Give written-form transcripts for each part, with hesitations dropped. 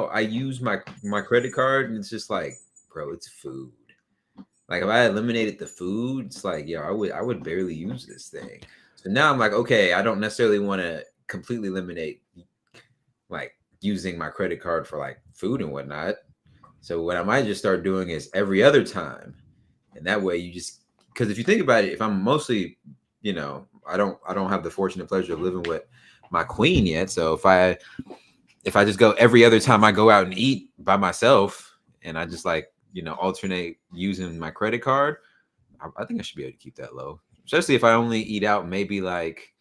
now I use my credit card, and it's just like, bro, it's food. Like if I eliminated the food, it's like, yo, I would barely use this thing. So now I'm like, okay, I don't necessarily want to completely eliminate like using my credit card for like food and whatnot. So what I might just start doing is every other time, and that way you just, because if you think about it, if I'm mostly, I don't have the fortunate pleasure of living with my queen yet. So if I just go every other time I go out and eat by myself, and I just like alternate using my credit card, I think I should be able to keep that low. Especially if I only eat out maybe like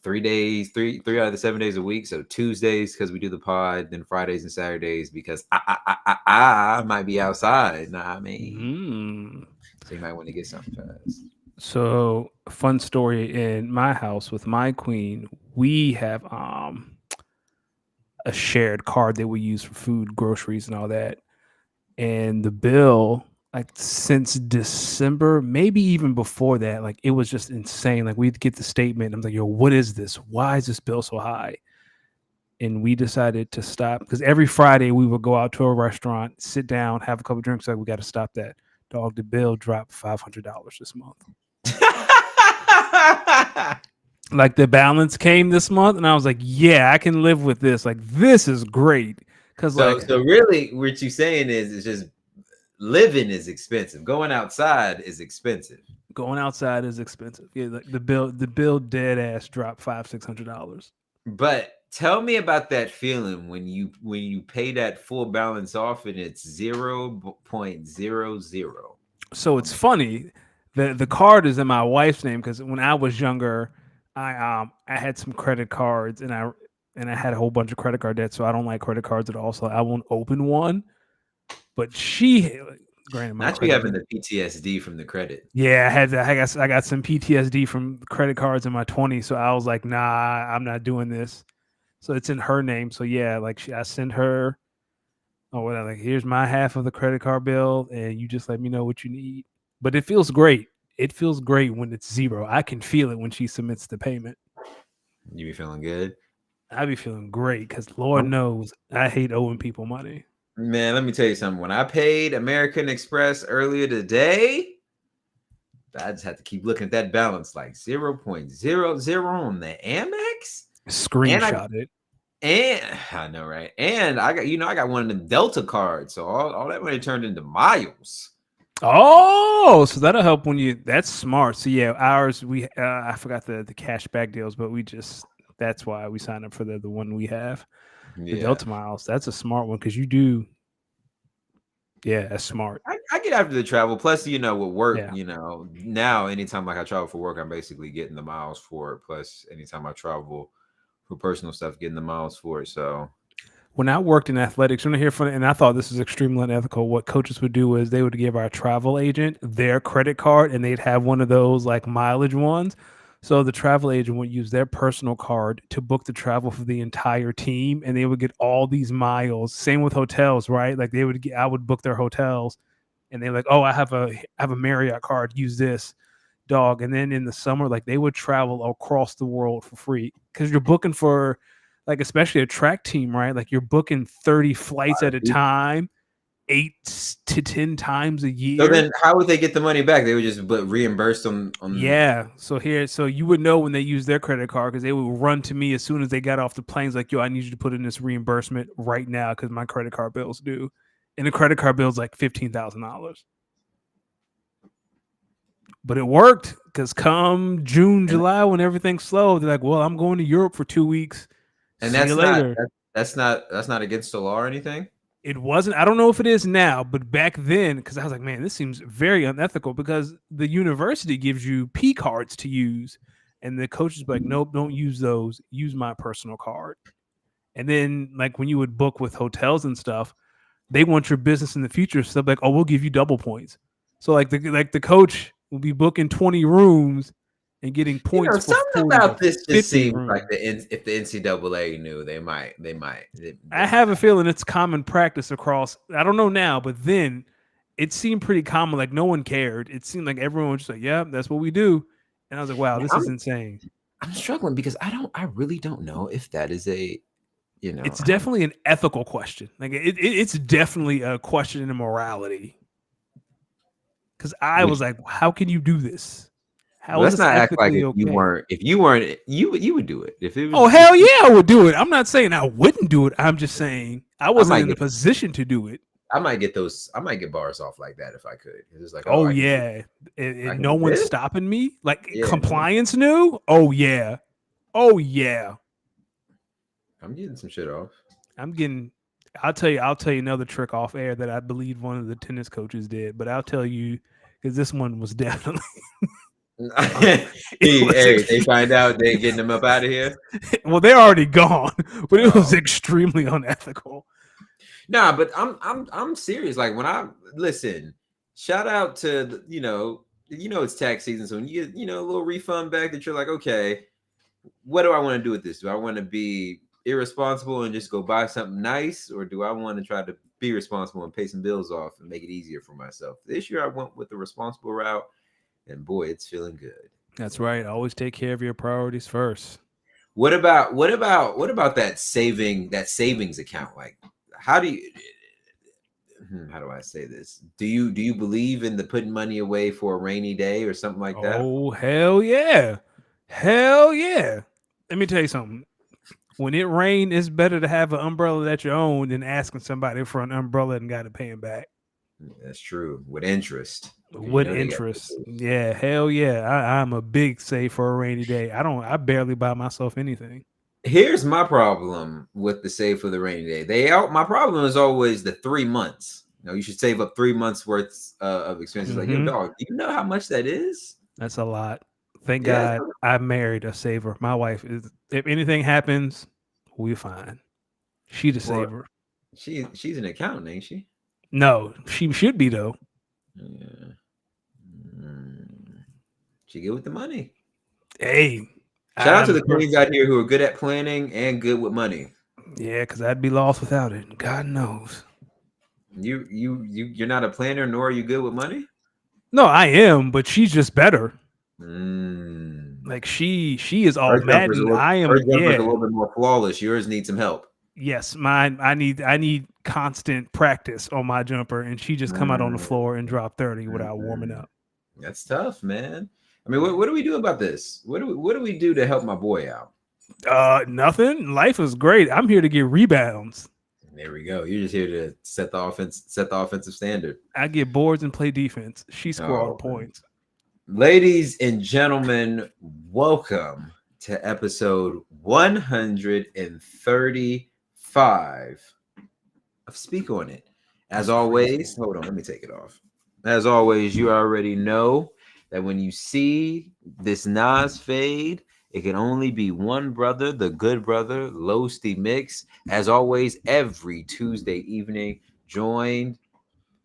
3 days, three out of the 7 days a week. So Tuesdays because we do the pod, then Fridays and Saturdays because I might be outside. Nah, I mean, so you might want to get something fast. So, fun story in my house with my queen, we have a shared card that we use for food, groceries, and all that. And the bill, like since December, maybe even before that, like it was just insane. Like we'd get the statement. I'm like, yo, what is this? Why is this bill so high? And we decided to stop because every Friday we would go out to a restaurant, sit down, have a couple drinks. Like we got to stop that. Dog, the bill dropped $500 this month. Like the balance came this month, and I was like, yeah, I can live with this. Like this is great because So really, what you're saying is it's just living is expensive. Going outside is expensive. going outside is expensive. Yeah, like the bill dead ass dropped $500-600. But tell me about that feeling when you pay that full balance off and it's 0.00. So it's funny. The card is in my wife's name because when I was younger, I had some credit cards and I had a whole bunch of credit card debt. So I don't like credit cards at all. So I won't open one. But she, granted, my Not you credit. having the PTSD from the credit. Yeah, I got some PTSD from credit cards in my 20s. So I was like, nah, I'm not doing this. So it's in her name. So yeah, like I send her, oh, well, like here's my half of the credit card bill, and you just let me know what you need. But it feels great. It feels great when it's zero. I can feel it when she submits the payment. You be feeling good? I be feeling great because Lord knows I hate owing people money. Man, let me tell you something. When I paid American Express earlier today, I just had to keep looking at that balance like 0.00 on the Amex. And I Screenshot it. and I know, right? And I got one of them Delta cards. So all that money turned into miles. Oh, so that'll help when you. That's smart. So yeah, ours we I forgot the cashback deals, but we just that's why we signed up for the one we have. The Yeah. Delta miles. That's a smart one because you do. Yeah, that's smart. I get after the travel. Plus, with work, Yeah. now anytime like I travel for work, I'm basically getting the miles for it. Plus, anytime I travel for personal stuff, getting the miles for it. So When I worked in athletics, when I hear from and I thought this was extremely unethical. What coaches would do is they would give our travel agent their credit card, and they'd have one of those like mileage ones. So the travel agent would use their personal card to book the travel for the entire team, and they would get all these miles. Same with hotels, right? Like I would book their hotels, and they're like, "Oh, I have a Marriott card. Use this." Dog. And then in the summer, like they would travel across the world for free because you're booking for, like, especially a track team, right? Like you're booking 30 flights at a time, 8 to 10 times a so year. then how would they get the money back? They would just reimburse them on. Yeah. So you would know when they use their credit card because they would run to me as soon as they got off the planes, like, yo, I need you to put in this reimbursement right now because my credit card bill's due. And the credit card bill's like $15,000. But it worked because come June, and, July, when everything's slow, they're like, "Well, I'm going to Europe for 2 weeks. and See you that's not later." that's not against the law or anything. It wasn't. I don't know if it is now, but back then, because I was like, "Man, this seems very unethical." Because the university gives you P cards to use, and the coaches be like, "Nope, don't use those. Use my personal card." And then, like when you would book with hotels and stuff, they want your business in the future. So they're like, "Oh, we'll give you double points." So like the coach will be booking 20 rooms and getting points for Something 40 to about this just 50 seems like rooms. if the NCAA knew, they I might. have a feeling it's common practice across. I don't know now, but then it seemed pretty common. Like no one cared. It seemed like everyone was just like, "Yeah, that's what we do." And I was like, "Wow, Now, this is insane." I'm struggling because I really don't know if that is a you know, It's definitely an ethical question. Like it's definitely a question in morality. Because I which was like, how can you do this? How is let's this not act like ethically okay? if you weren't, you would do it. If it Oh was, if hell yeah, I would do it. I'm not saying I wouldn't do it. I'm just saying I I wasn't might in the get, position to do it. I might get bars off like that if I could. It's like, oh, Oh yeah, I and can no do one's this. stopping me. Like Yeah, no, compliance new. Oh yeah, oh yeah. I'm getting some shit off. I'm getting. I'll tell you another trick off air that I believe one of the tennis coaches did. But I'll tell you because this one was definitely. It was. Hey, they find out they getting them up out of here. Well, they're already gone, but it was Oh. extremely unethical. Nah, but I'm serious. Like when I listen, shout out to it's tax season, so when you get a little refund back that you're like, okay, what do I want to do with this? Do I want to be irresponsible and just go buy something nice, or do I want to try to be responsible and pay some bills off and make it easier for myself? This year I went with the responsible route, and boy, it's feeling good. That's right. Always take care of your priorities first. What about that savings account? Like, how do you how do I say this? Do you believe in the putting money away for a rainy day or something like that? Oh hell yeah, hell yeah. Let me tell you something. When it rains, it's better to have an umbrella that you own than asking somebody for an umbrella and got to pay them back. That's true. With interest. Because With they got interest. Yeah, hell yeah. I'm a big save for a rainy day. I barely buy myself anything. Here's my problem with the save for the rainy day. My problem is always the 3 months. You should save up 3 months worth of expenses. Like, yo, dog, do you know how much that is? That's a lot. Thank Yeah, God I married a saver. My wife is. If anything happens, we're fine. She the well, saver. she's an accountant, ain't she? No, she should be though. Yeah. She good with the money. Hey, Shout out to the queens out here who are good at planning and good with money. Yeah, because I'd be lost without it. God knows. You're not a planner, nor are you good with money. No, I am, but she's just better. Mm. Like she is all Madden. I am. Her jumper's a Yeah. little bit more flawless. Yours needs some help. Yes, mine. I need constant practice on my jumper, and she just come out on the floor and drop 30 without warming up. That's tough, man. I mean, what do we do about this? What do we do to help my boy out? Nothing. Life is great. I'm here to get rebounds. There we go. You're just here to set the offensive standard. I get boards and play defense. She score all the points. Ladies and gentlemen, welcome to episode 135 of Speak On It. As always, hold on, let me take it off. As always, you already know that when you see this Nas fade, it can only be one brother, the good brother, Losty Mix. As always, every Tuesday evening, joined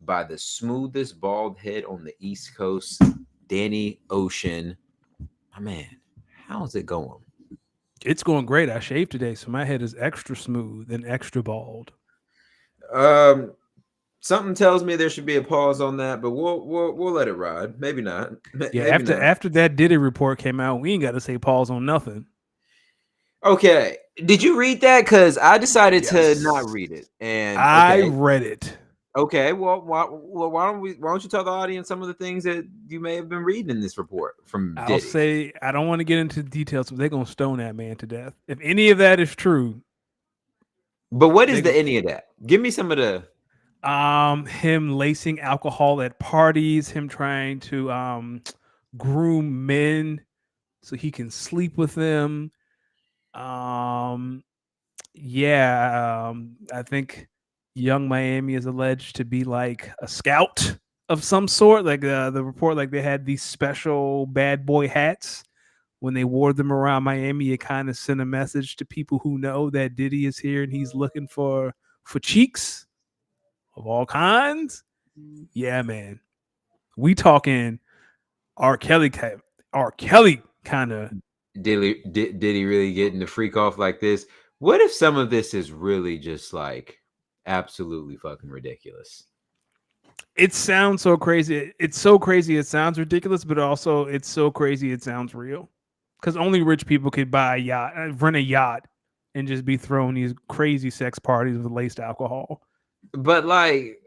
by the smoothest bald head on the East Coast, Danny Ocean. My man, how's it going? It's going great. I shaved today, so my head is extra smooth and extra bald. Something tells me there should be a pause on that, but we'll let it ride. Maybe not. Yeah, after that Diddy report came out, we ain't got to say pause on nothing. Okay, did you read that? Because I decided to not read it, and I read it. Okay, well, why don't you tell the audience some of the things that you may have been reading in this report from Diddy? I'll say I don't want to get into the details, but they're gonna stone that man to death if any of that is true. But what is any of that? Give me some of the. Him lacing alcohol at parties, him trying to groom men so he can sleep with them. I think Young Miami is alleged to be like a scout of some sort. Like the report, like they had these special bad boy hats. When they wore them around Miami, it kind of sent a message to people who know that Diddy is here and he's looking for cheeks of all kinds. Yeah, man. We talking R. Kelly kind of. Did he really getting the freak off like this? What if some of this is really just like absolutely fucking ridiculous? It sounds so crazy. It's so crazy. It sounds ridiculous, but also it's so crazy. It sounds real. Because only rich people could buy a yacht, rent a yacht, and just be throwing these crazy sex parties with laced alcohol. But like,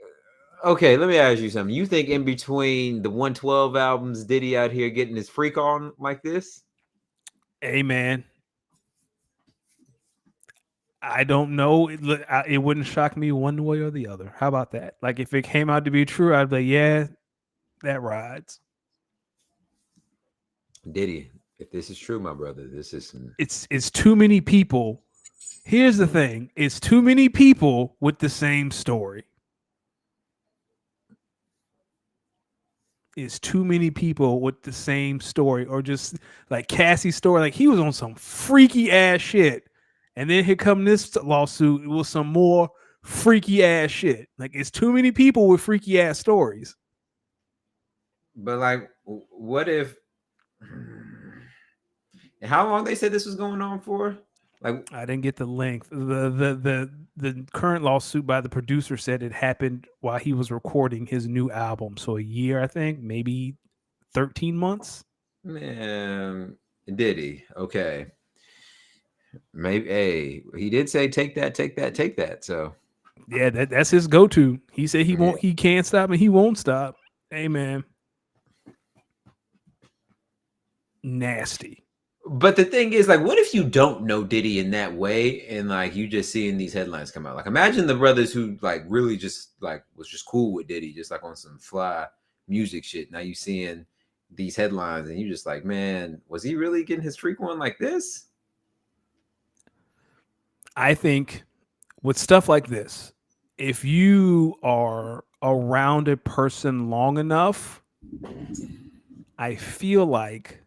okay, let me ask you something. You think in between the 112 albums, Diddy out here getting his freak on like this? Hey, man. I don't know. It wouldn't shock me one way or the other. How about that? Like, if it came out to be true, I'd be like, yeah, that rides. Diddy, if this is true, my brother, this is some... It's too many people. Here's the thing: it's too many people with the same story. It's too many people with the same story, or just like Cassie's story. Like, he was on some freaky ass shit, and then here come this lawsuit with some more freaky ass shit. Like, it's too many people with freaky ass stories. But like, what if? How long they said this was going on for? Like, I didn't get the length. The current lawsuit by the producer said it happened while he was recording his new album. So a year, I think, maybe 13 months. man, Diddy, okay, maybe. Hey, he did say take that, take that, take that. So yeah, that's his go-to. He said he won't, Yeah. he can't stop, and he won't stop. Hey, man, nasty. But the thing is, like, what if you don't know Diddy in that way, and like you just seeing these headlines come out? Like, imagine the brothers who like really just like was just cool with Diddy, just like on some fly music shit. Now you seeing these headlines, and you just like, man, was he really getting his freak on like this? I think with stuff like this, if you are around a person long enough, I feel like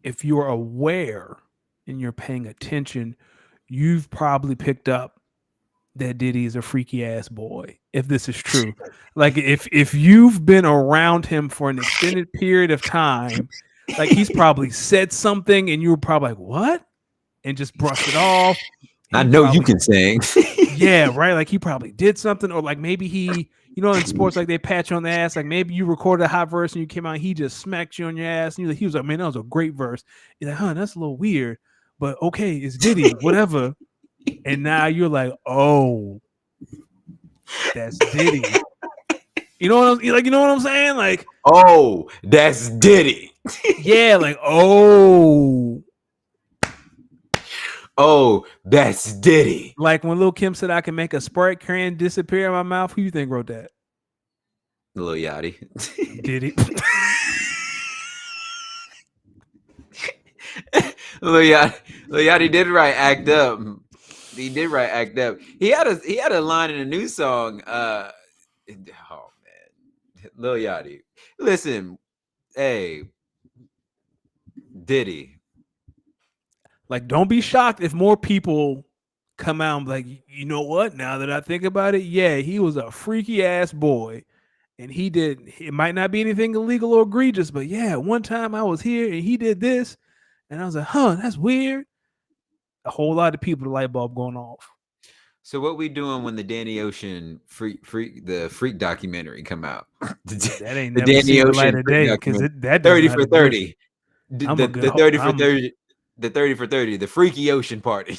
if you're aware and you're paying attention, you've probably picked up that Diddy is a freaky ass boy. If this is true, like if you've been around him for an extended period of time, like he's probably said something and you were probably like, what? And just brushed it off. I He know you probably- can sing. yeah, right. Like he probably did something, or like maybe he, you know, in sports, like they pat you on the ass. Like maybe you recorded a hot verse and you came out, and he just smacked you on your ass, and he was like, man, that was a great verse. You're like, huh, that's a little weird, but okay, it's Diddy, whatever. And now you're like, oh, that's Diddy. You know what I'm like? You know what I'm saying? Like, Oh, that's Diddy. yeah, like, oh. Oh, that's Diddy. Like when Lil Kim said I can make a Sprite can disappear in my mouth. Who you think wrote that? Lil Yachty. Diddy. Lil Yachty did write "Act Up." He did write "Act Up." He had a line in a new song. Oh man, Lil Yachty. Listen, hey, Diddy. Like, don't be shocked if more people come out and be like, you know what? Now that I think about it, yeah, he was a freaky ass boy. And he did, it might not be anything illegal or egregious, but yeah, one time I was here and he did this. And I was like, huh, that's weird. A whole lot of people, the light bulb going off. So what we doing when the Danny Ocean freak documentary come out? That ain't the never Danny seen the Ocean light of day because that 30 for 30. The 30 for 30. The 30 for 30, the Freaky Ocean party.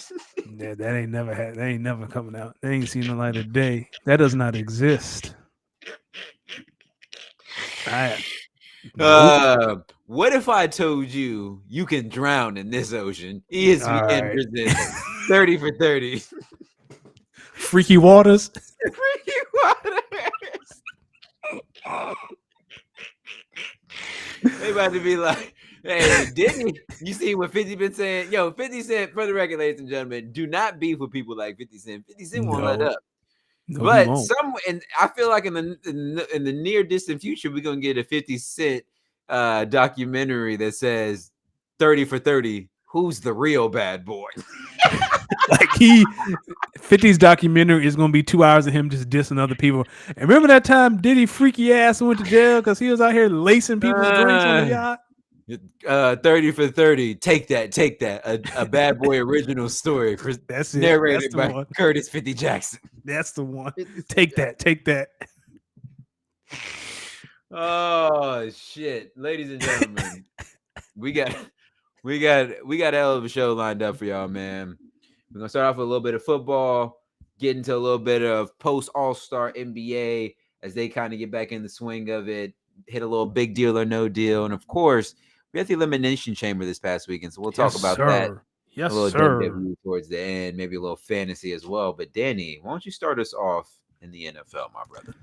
Yeah, that ain't never coming out. They ain't seen the light of day. That does not exist. What if I told you you can drown in this ocean? ESPN presents 30 for 30. Freaky waters. Freaky waters. They about to be like, hey, Diddy, you see what 50 been saying? Yo, 50 Cent, for the record, ladies and gentlemen, do not beef with people like 50 Cent. 50 Cent won't let up. No, But and I feel like in the near distant future, we're gonna get a 50 Cent documentary that says 30 for 30. Who's the real bad boy? Like 50's documentary is gonna be 2 hours of him just dissing other people. And remember that time Diddy freaky ass went to jail because he was out here lacing people's drinks on the yacht? 30 for 30. Take that. A bad boy original story. That's it. Narrated That's by one. Curtis 50 Jackson. That's the one. Take that. Oh shit, ladies and gentlemen, we got a hell of a show lined up for y'all, man. We're gonna start off with a little bit of football, get into a little bit of post All-Star NBA as they kind of get back in the swing of it, hit a little big deal or no deal, and of course, we had the Elimination Chamber this past weekend, so we'll talk about that. Yes, A little sir. WWE towards the end, maybe a little fantasy as well. But Danny, why don't you start us off in the NFL, my brother?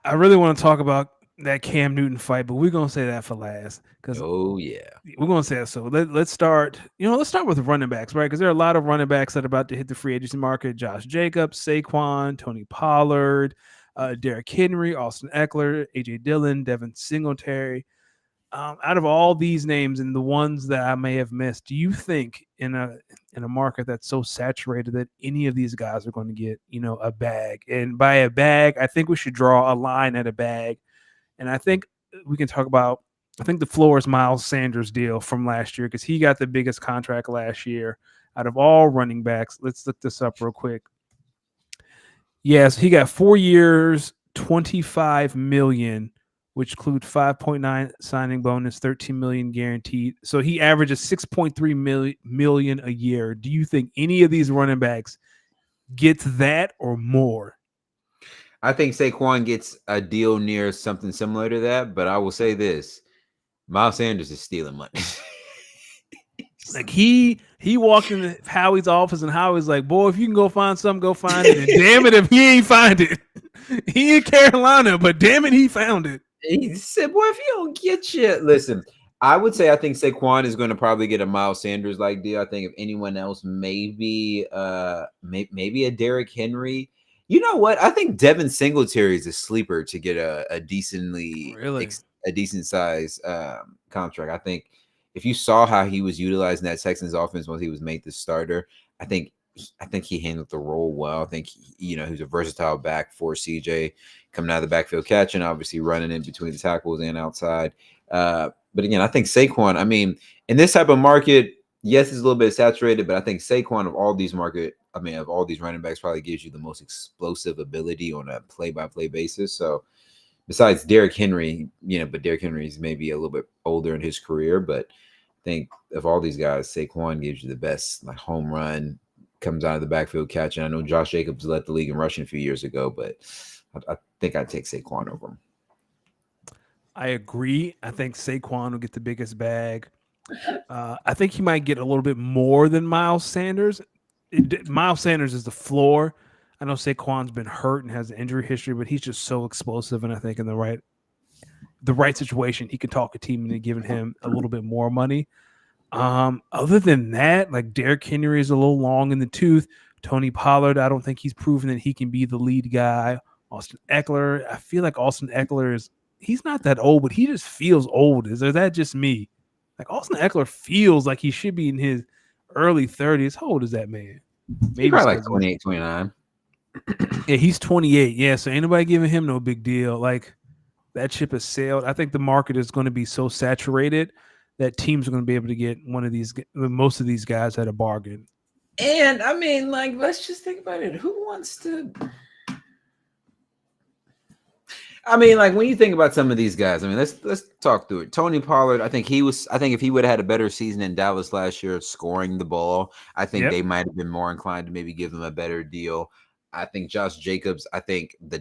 I really want to talk about that Cam Newton fight, but we're gonna say that for last because Oh yeah, we're gonna say that. So let's start. Let's start with running backs, right? Because there are a lot of running backs that are about to hit the free agency market: Josh Jacobs, Saquon, Tony Pollard, Derrick Henry, Austin Eckler, AJ Dillon, Devin Singletary. Out of all these names and the ones that I may have missed, do you think in a market that's so saturated that any of these guys are going to get a bag? And by a bag, I think we should draw a line at a bag. And I think we can talk about. I think the floor is Miles Sanders' deal from last year because he got the biggest contract last year out of all running backs. Let's look this up real quick. Yes, he got 4 years, $25 million, which include 5.9 signing bonus, 13 million guaranteed. So he averages 6.3 million a year. Do you think any of these running backs gets that or more? I think Saquon gets a deal near something similar to that, but I will say this: Miles Sanders is stealing money. Like he walked into Howie's office and Howie's like, boy, if you can go find something, go find it. And damn it, if he ain't find it. He in Carolina, but damn it, he found it. He said, boy, if you don't get shit. Listen, I would say I think Saquon is going to probably get a Miles Sanders like deal. I think if anyone else, maybe maybe a Derrick Henry. You know what? I think Devin Singletary is a sleeper to get a decently a decent size contract. I think if you saw how he was utilizing that Texans offense once he was made the starter, I think he handled the role well. I think he was a versatile back for CJ, coming out of the backfield, catching, obviously running in between the tackles and outside. But again, I think Saquon, I mean, in this type of market, yes, it's a little bit saturated, but I think Saquon of all these running backs probably gives you the most explosive ability on a play-by-play basis. So besides Derrick Henry, but Derrick Henry is maybe a little bit older in his career, but I think of all these guys, Saquon gives you the best like home run, comes out of the backfield catching. I know Josh Jacobs led the league in rushing a few years ago, but I think I'd take Saquon over him. I agree. I think Saquon will get the biggest bag. I think he might get a little bit more than Miles Sanders. Miles Sanders is the floor. I know Saquon's been hurt and has an injury history, but he's just so explosive. And I think in the right situation, he can talk a team into giving him a little bit more money. Other than that, like Derrick Henry is a little long in the tooth. Tony Pollard, I don't think he's proven that he can be the lead guy. Austin Eckler, I feel like Austin Eckler he's not that old, but he just feels old. Is that just me? Like Austin Eckler feels like he should be in his early 30s. How old is that man? Maybe probably like 28, 29. Yeah, he's 28. Yeah, so anybody giving him no big deal. Like that ship has sailed. I think the market is going to be so saturated that teams are going to be able to get most of these guys at a bargain. And I mean, like, let's just think about it. Who wants to? I mean, like when you think about some of these guys, I mean, let's talk through it. Tony Pollard, I think if he would have had a better season in Dallas last year, scoring the ball, I think they might have been more inclined to maybe give him a better deal. I think Josh Jacobs, I think the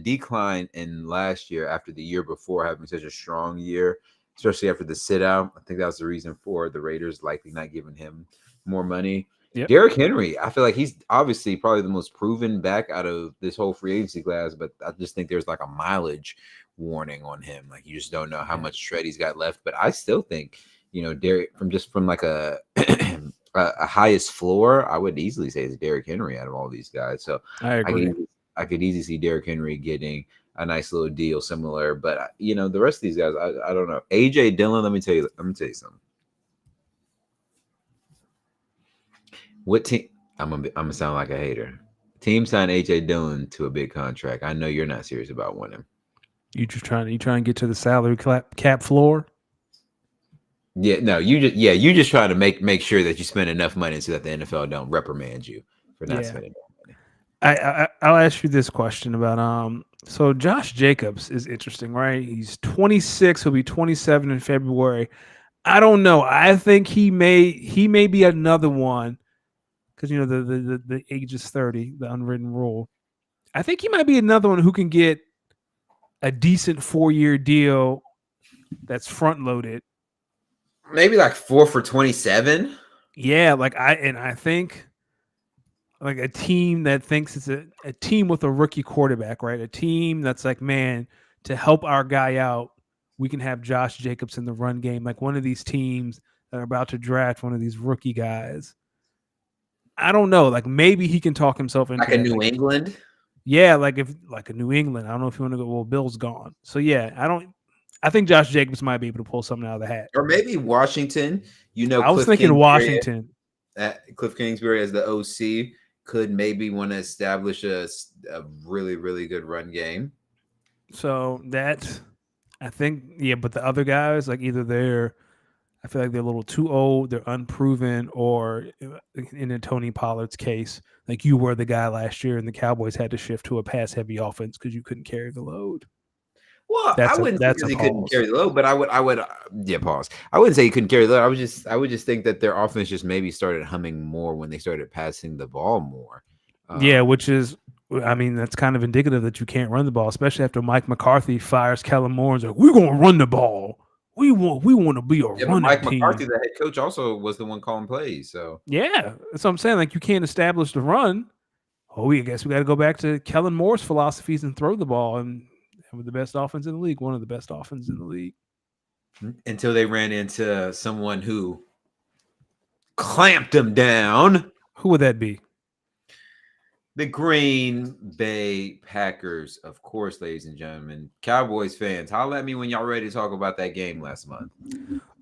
decline in last year after the year before having such a strong year, especially after the sit out, I think that was the reason for the Raiders likely not giving him more money. Yep. Derrick Henry, I feel like he's obviously probably the most proven back out of this whole free agency class, but I just think there's like a mileage warning on him. Like you just don't know how much tread he's got left. But I still think, Derrick from like a highest floor, I would easily say is Derrick Henry out of all these guys. So I agree. I could easily see Derrick Henry getting a nice little deal similar. But the rest of these guys, I don't know. AJ Dillon, let me tell you something. What team? I'm gonna sound like a hater. Team signed AJ Dillon to a big contract. I know you're not serious about winning. You trying to get to the salary cap floor? Yeah, no, you just trying to make sure that you spend enough money so that the NFL don't reprimand you for not spending money. I'll ask you this question about so Josh Jacobs is interesting, right? He's 26, he'll be 27 in February. I don't know. I think he may be another one because the age is 30, the unwritten rule. I think he might be another one who can get a decent 4-year deal that's front loaded. Maybe like 4 for 27. Yeah, I think like a team that thinks it's a team with a rookie quarterback, right? A team that's like, man, to help our guy out, we can have Josh Jacobs in the run game. Like one of these teams that are about to draft one of these rookie guys. I don't know. Like maybe he can talk himself into Like a that. New England. Yeah, like a New England. I don't know if you want to go. Well, Bill's gone. So yeah, I think Josh Jacobs might be able to pull something out of the hat. Or maybe Washington. I was thinking Washington. Cliff Kingsbury as the OC could maybe want to establish a really, really good run game. So I think, yeah, but the other guys, like either I feel like they're a little too old, they're unproven, or in Tony Pollard's case, like you were the guy last year and the Cowboys had to shift to a pass heavy offense because you couldn't carry the load. Well, I wouldn't say he couldn't carry the load, but I would, pause. I wouldn't say he couldn't carry the load. I would just think that their offense just maybe started humming more when they started passing the ball more. Yeah, which is, I mean, that's kind of indicative that you can't run the ball, especially after Mike McCarthy fires Kellen Moore and says, "We're gonna run the ball. We want to be a running Mike team." McCarthy, the head coach, also was the one calling plays. So yeah, that's what I'm saying. Like you can't establish the run. I guess we got to go back to Kellen Moore's philosophies and throw the ball, and with the best offense in the league, one of the best offenses in the league. Until they ran into someone who clamped them down. Who would that be? The Green Bay Packers, of course, ladies and gentlemen. Cowboys fans, holler at me when y'all ready to talk about that game last month.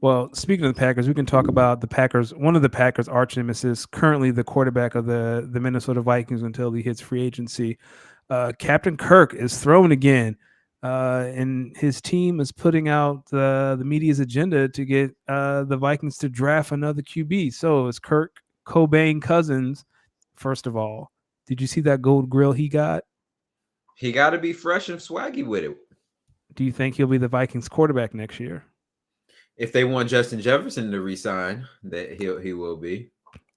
Well, speaking of the Packers, we can talk about the Packers. One of the Packers' arch nemesis, currently the quarterback of the Minnesota Vikings until he hits free agency. Captain Kirk is thrown again, and his team is putting out the media's agenda to get the Vikings to draft another QB. So it's Kirk Cobain Cousins, first of all. Did you see that gold grill he got? He got to be fresh and swaggy with it. Do you think he'll be the Vikings quarterback next year? If they want Justin Jefferson to resign, that he will be.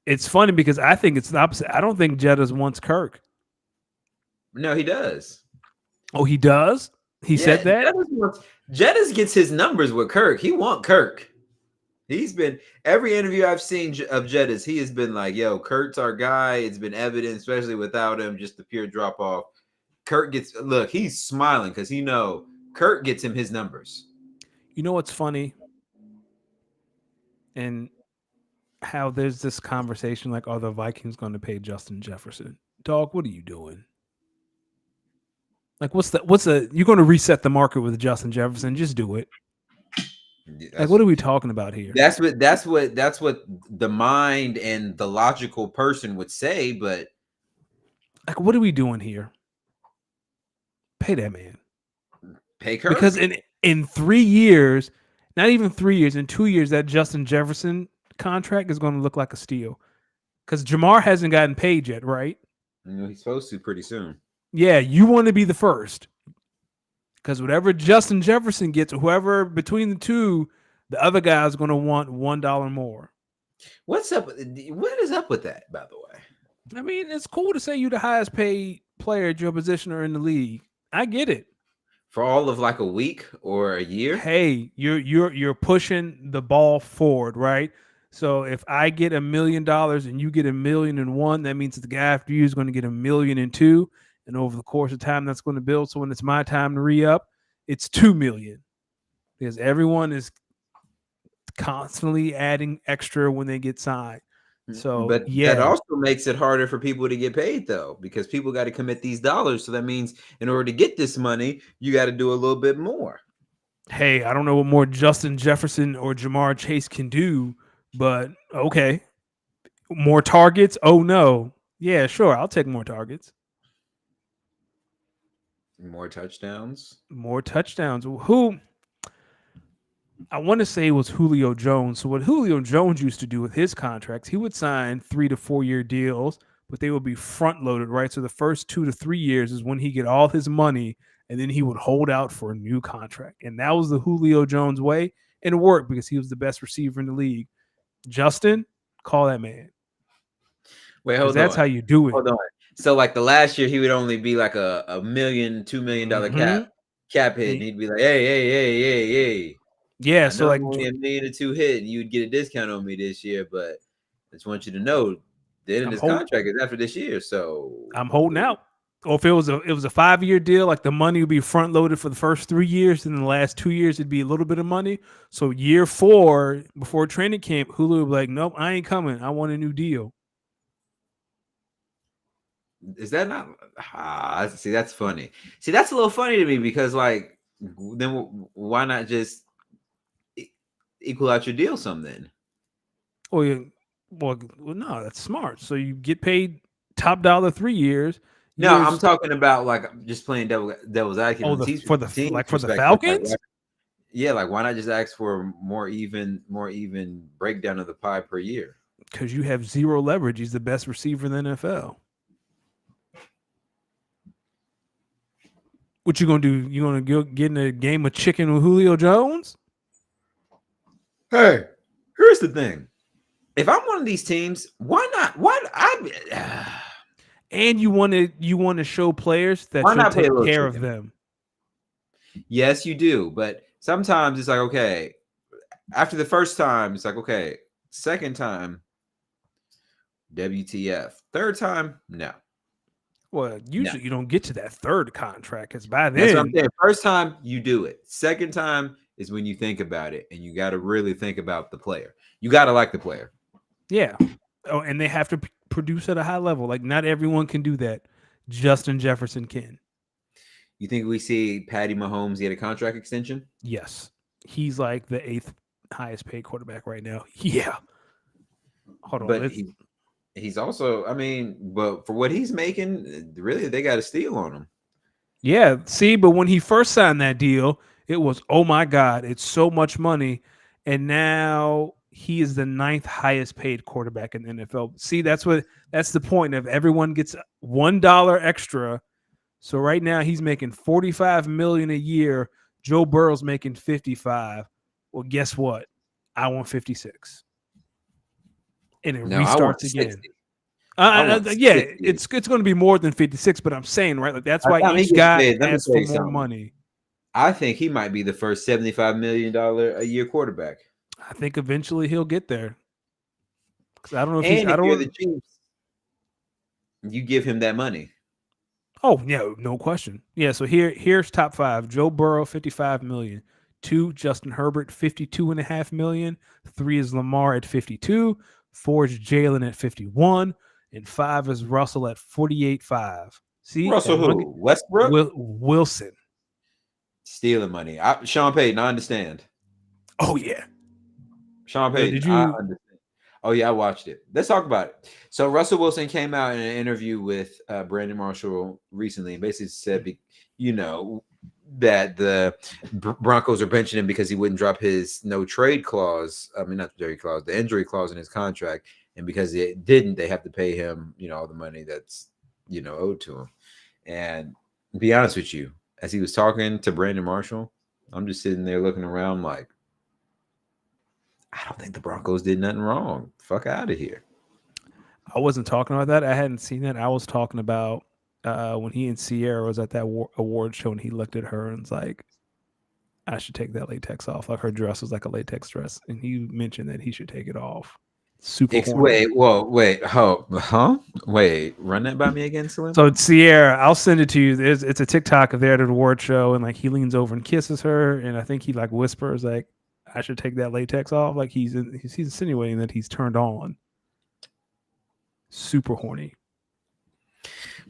It's funny because I think it's the opposite. I don't think Jettas wants Kirk. No, he does. Oh, he does? He said that? Jettas gets his numbers with Kirk. He wants Kirk. He's been every interview I've seen of Jettas, he has been like, yo, Kirk's our guy. It's been evident, especially without him, just the pure drop off. Kirk he's smiling because Kirk gets him his numbers. You know what's funny? And how there's this conversation like, are the Vikings going to pay Justin Jefferson? Dog, what are you doing? Like, you're going to reset the market with Justin Jefferson? Just do it. Like, what are we talking about here? That's what the mind and the logical person would say, but like, what are we doing here? Pay that man. Pay Kirk. Because in 3 years, not even 3 years, in 2 years, that Justin Jefferson contract is going to look like a steal. Because Jamar hasn't gotten paid yet, right? He's supposed to pretty soon. Yeah, you want to be the first. Because whatever Justin Jefferson gets, whoever between the two, the other guy is going to want $1 more. What's up? What is up with that, by the way? I mean, it's cool to say you're the highest paid player at your position or in the league. I get it. For all of like a week or a year? Hey, you're pushing the ball forward, right? So if I get $1 million and you get $1.1 million, that means the guy after you is going to get $1.2 million. And over the course of time, that's going to build. So when it's my time to re-up, it's $2 million. Because everyone is constantly adding extra when they get signed. So, but that also makes it harder for people to get paid, though, because people got to commit these dollars. So that means in order to get this money, you got to do a little bit more. Hey, I don't know what more Justin Jefferson or Jamar Chase can do, but okay. More targets? Oh, no. Yeah, sure. I'll take more targets. More touchdowns? More touchdowns. Who? I want to say it was Julio Jones. So what Julio Jones used to do with his contracts, he would sign 3 to 4 year deals, but they would be front loaded, right? So the first 2 to 3 years is when he get all his money, and then he would hold out for a new contract. And that was the Julio Jones way, and it worked because he was the best receiver in the league. Justin, call that man. Wait, because hold that's how on. you do it. Hold on. So like the last year, he would only be like a $1 million, $2 million Mhm. cap hit, And and he'd be like, hey. yeah, I so know like I'm only $1 million or $2 hit, and you'd get a discount on me this year, but I just want you to know the end of I'm this holding contract is after this year. So I'm holding out. Or if it was a 5-year deal, like the money would be front loaded for the first 3 years, and the last 2 years it'd be a little bit of money. So year 4 before training camp, Hulu would be like, nope, I ain't coming. I want a new deal. is that not? See, that's funny. See, that's a little funny to me because like, then why not just equal out your deal some then? Well, no, that's smart. So you get paid top dollar 3 years. No, I'm Years talking about like just playing devil's advocate oh on the team's for the team's like for the perspective. Like, Falcons yeah, like why not just ask for more even breakdown of the pie per year? because you have zero leverage. He's the best receiver in the NFL. What you gonna do? You gonna go get in a game of chicken with Julio Jones? Hey, here's the thing. If I'm one of these teams, why not? And you want to show players that Why you'll not play a take little care of chicken? them. Yes, you do, but sometimes it's like okay. After the first time, it's like okay. Second time, WTF? Third time, no. Well, No. usually you don't get to that third contract because by That's what I'm then, saying. First time, you do it. Second time is when you think about it, and you got to really think about the player. You got to like the player. yeah. Oh, and they have to produce at a high level. Like not everyone can do that. Justin Jefferson can. You think we see Patty Mahomes get a contract extension? Yes, he's like the 8th highest paid quarterback right now. Yeah. Hold on. But he's also, I mean, but for what he's making, really, they got a steal on him. Yeah. See, but when he first signed that deal, it was, oh my God, it's so much money. And now he is the 9th highest paid quarterback in the NFL. See, that's the point of everyone gets $1 extra. So right now he's making $45 million a year. Joe Burrow's making 55. Well, guess what? I want 56. And it No, I want restarts 60. again. I want Yeah, 60. it's going to be more than 56, but I'm saying, right? Like that's By the why time he each gets guy paid, let me asks tell for you more something. money. I think he might be the first $75 million a year quarterback. I think eventually he'll get there. Because I don't know if And if you're the Chiefs, you give him that money. Oh, yeah, no question. Yeah, so here's top 5. Joe Burrow, 55 million. 2, Justin Herbert, 52.5 million. 3 is Lamar at 52. 4 is Jalen at 51. And 5 is Russell at 48.5. See? Russell who? Westbrook? Wilson. Stealing money. Sean Payton, I understand. Oh, yeah. Sean Yo, Payton, I understand. Oh, yeah, I watched it. Let's talk about it. So Russell Wilson came out in an interview with Brandon Marshall recently and basically said, that the Broncos are benching him because he wouldn't drop his no trade clause. I mean, not the trade clause, the injury clause in his contract. And because it didn't, they have to pay him, all the money that's, owed to him. And to be honest with you, as he was talking to Brandon Marshall, I'm just sitting there looking around like, I don't think the Broncos did nothing wrong. Fuck out of here. I wasn't talking about that. I hadn't seen that. I was talking about when he and Sierra was at that award show and he looked at her and was like, I should take that latex off. Like her dress was like a latex dress. And he mentioned that he should take it off. Super horny. Wait, run that by me again, Slim? So Sierra, I'll send it to you. It's a TikTok of there at the award show and like he leans over and kisses her. And I think he like whispers like, I should take that latex off. Like he's insinuating that he's turned on. Super horny.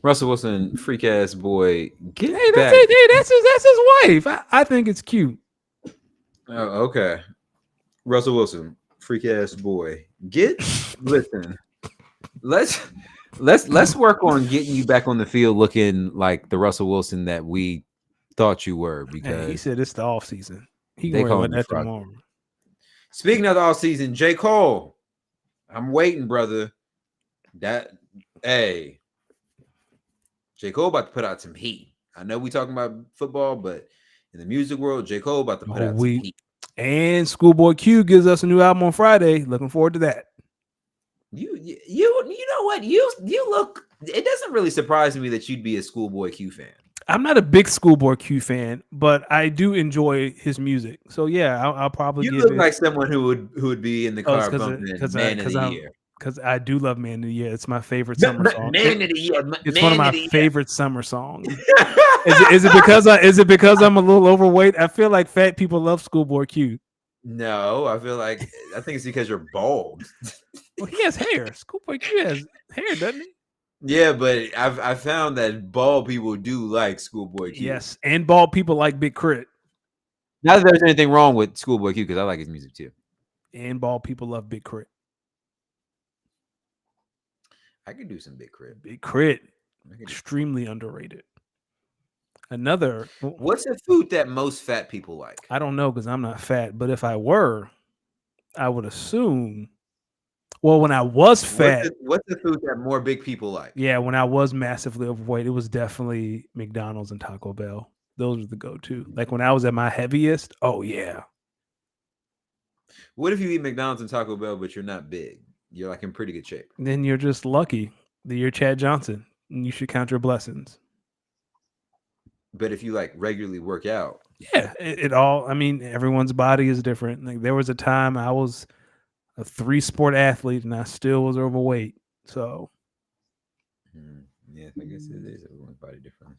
Russell Wilson, freak ass boy. Get Hey, back. that's his wife. I think it's cute. Oh, okay. Russell Wilson, freak ass boy. Listen. Let's work on getting you back on the field looking like the Russell Wilson that we thought you were. Because he said it's the off season. He they can call worry him about that fraud. tomorrow. Speaking of the off season, J. Cole. I'm waiting, brother. J. Cole about to put out some heat. I know we talking about football, but in the music world, J. Cole about to put out some heat. And Schoolboy Q gives us a new album on Friday. Looking forward to that. You know what? You look. It doesn't really surprise me that you'd be a Schoolboy Q fan. I'm not a big Schoolboy Q fan, but I do enjoy his music. So yeah, I'll probably You give look it. like someone who would be in the Oh, it's car bumping "Man of the Year." because I do love Man of the Year. It's my favorite summer song. Man of the Year. It's one of Man my of the favorite summer songs. Year. Is it because I'm a little overweight? I feel like fat people love Schoolboy Q. No, I think it's because you're bald. Well, he has hair. Schoolboy Q has hair, doesn't he? Yeah, but I've found that bald people do like Schoolboy Q. Yes, and bald people like Big Crit. Not that there's anything wrong with Schoolboy Q because I like his music too. And bald people love Big Crit. I could do some Big Crit. Big Crit, extremely underrated. Another. What's a food that most fat people like? I don't know because I'm not fat, but if I were, I would assume. Well, when I was fat, what's the food that more big people like? Yeah, when I was massively overweight, it was definitely McDonald's and Taco Bell. Those were the go-to. Like when I was at my heaviest, oh yeah. What if you eat McDonald's and Taco Bell, but you're not big? You're like in pretty good shape. Then you're just lucky that you're Chad Johnson, and you should count your blessings. But if you like regularly work out, yeah, it all. I mean, everyone's body is different. Like there was a time I was a 3-sport athlete, and I still was overweight. So, yeah, I guess it is everyone's body different.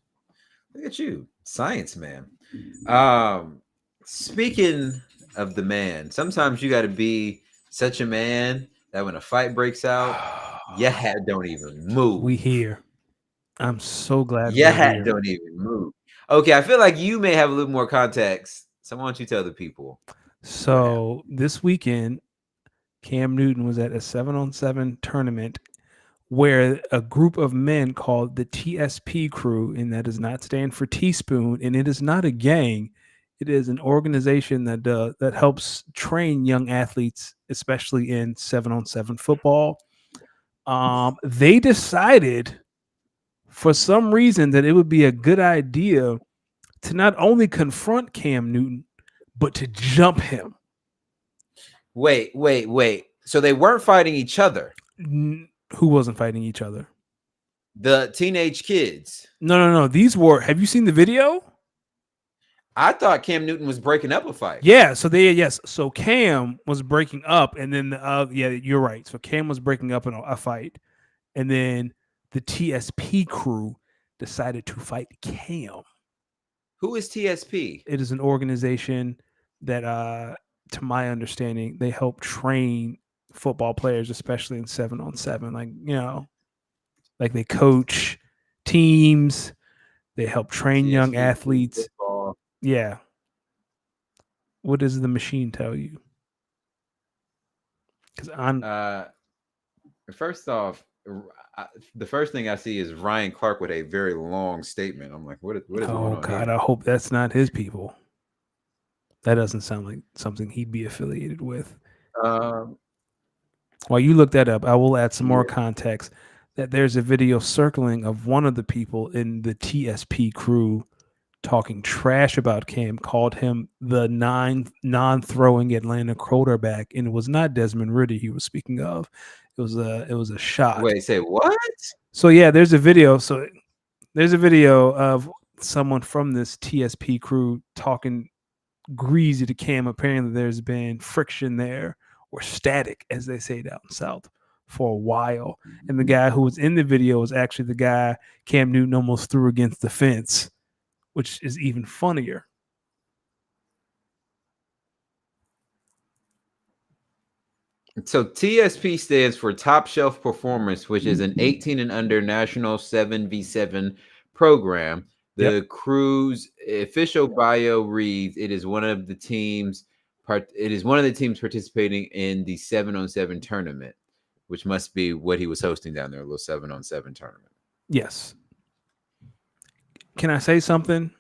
Look at you, science man. Speaking of the man, sometimes you got to be such a man that when a fight breaks out, your hat don't even move. We here. I'm so glad. Your hat don't even move. Okay, I feel like you may have a little more context. So why don't you tell the people? So this weekend, Cam Newton was at a 7-on-7 tournament where a group of men called the TSP crew, and that does not stand for teaspoon, and it is not a gang. It is an organization that helps train young athletes, especially in 7-on-7 football. They decided for some reason that it would be a good idea to not only confront Cam Newton, but to jump him. Wait. So they weren't fighting each other. Who wasn't fighting each other? The teenage kids. No. These were. Have you seen the video? I thought Cam Newton was breaking up a fight. Yeah. So Cam was breaking up, and then yeah, you're right. So Cam was breaking up in a fight, and then the TSP crew decided to fight Cam. Who is TSP? It is an organization that, to my understanding, they help train football players, especially in 7-on-7. Like, like they coach teams, they help train young athletes. Football. Yeah. What does the machine tell you? Because first off, the first thing I see is Ryan Clark with a very long statement. I'm like, what is going on? Oh God, I hope that's not his people. That doesn't sound like something he'd be affiliated with. While you look that up, I will add some more context that there's a video circling of one of the people in the TSP crew talking trash about Cam, called him the non-throwing Atlanta quarterback, and it was not Desmond Ridder he was speaking of. It was a shot. Wait, say what? So yeah, there's a video. So there's a video of someone from this TSP crew talking greasy to Cam. Apparently there's been friction there, or static, as they say down south, for a while. And the guy who was in the video was actually the guy Cam Newton almost threw against the fence, which is even funnier. So TSP stands for Top Shelf Performance, which is an 18 and under national 7v7 program. The crew's official bio reads, it is one of the teams participating in the 7-on-7 tournament, which must be what he was hosting down there, a little 7-on-7 tournament. Yes. Can I say something?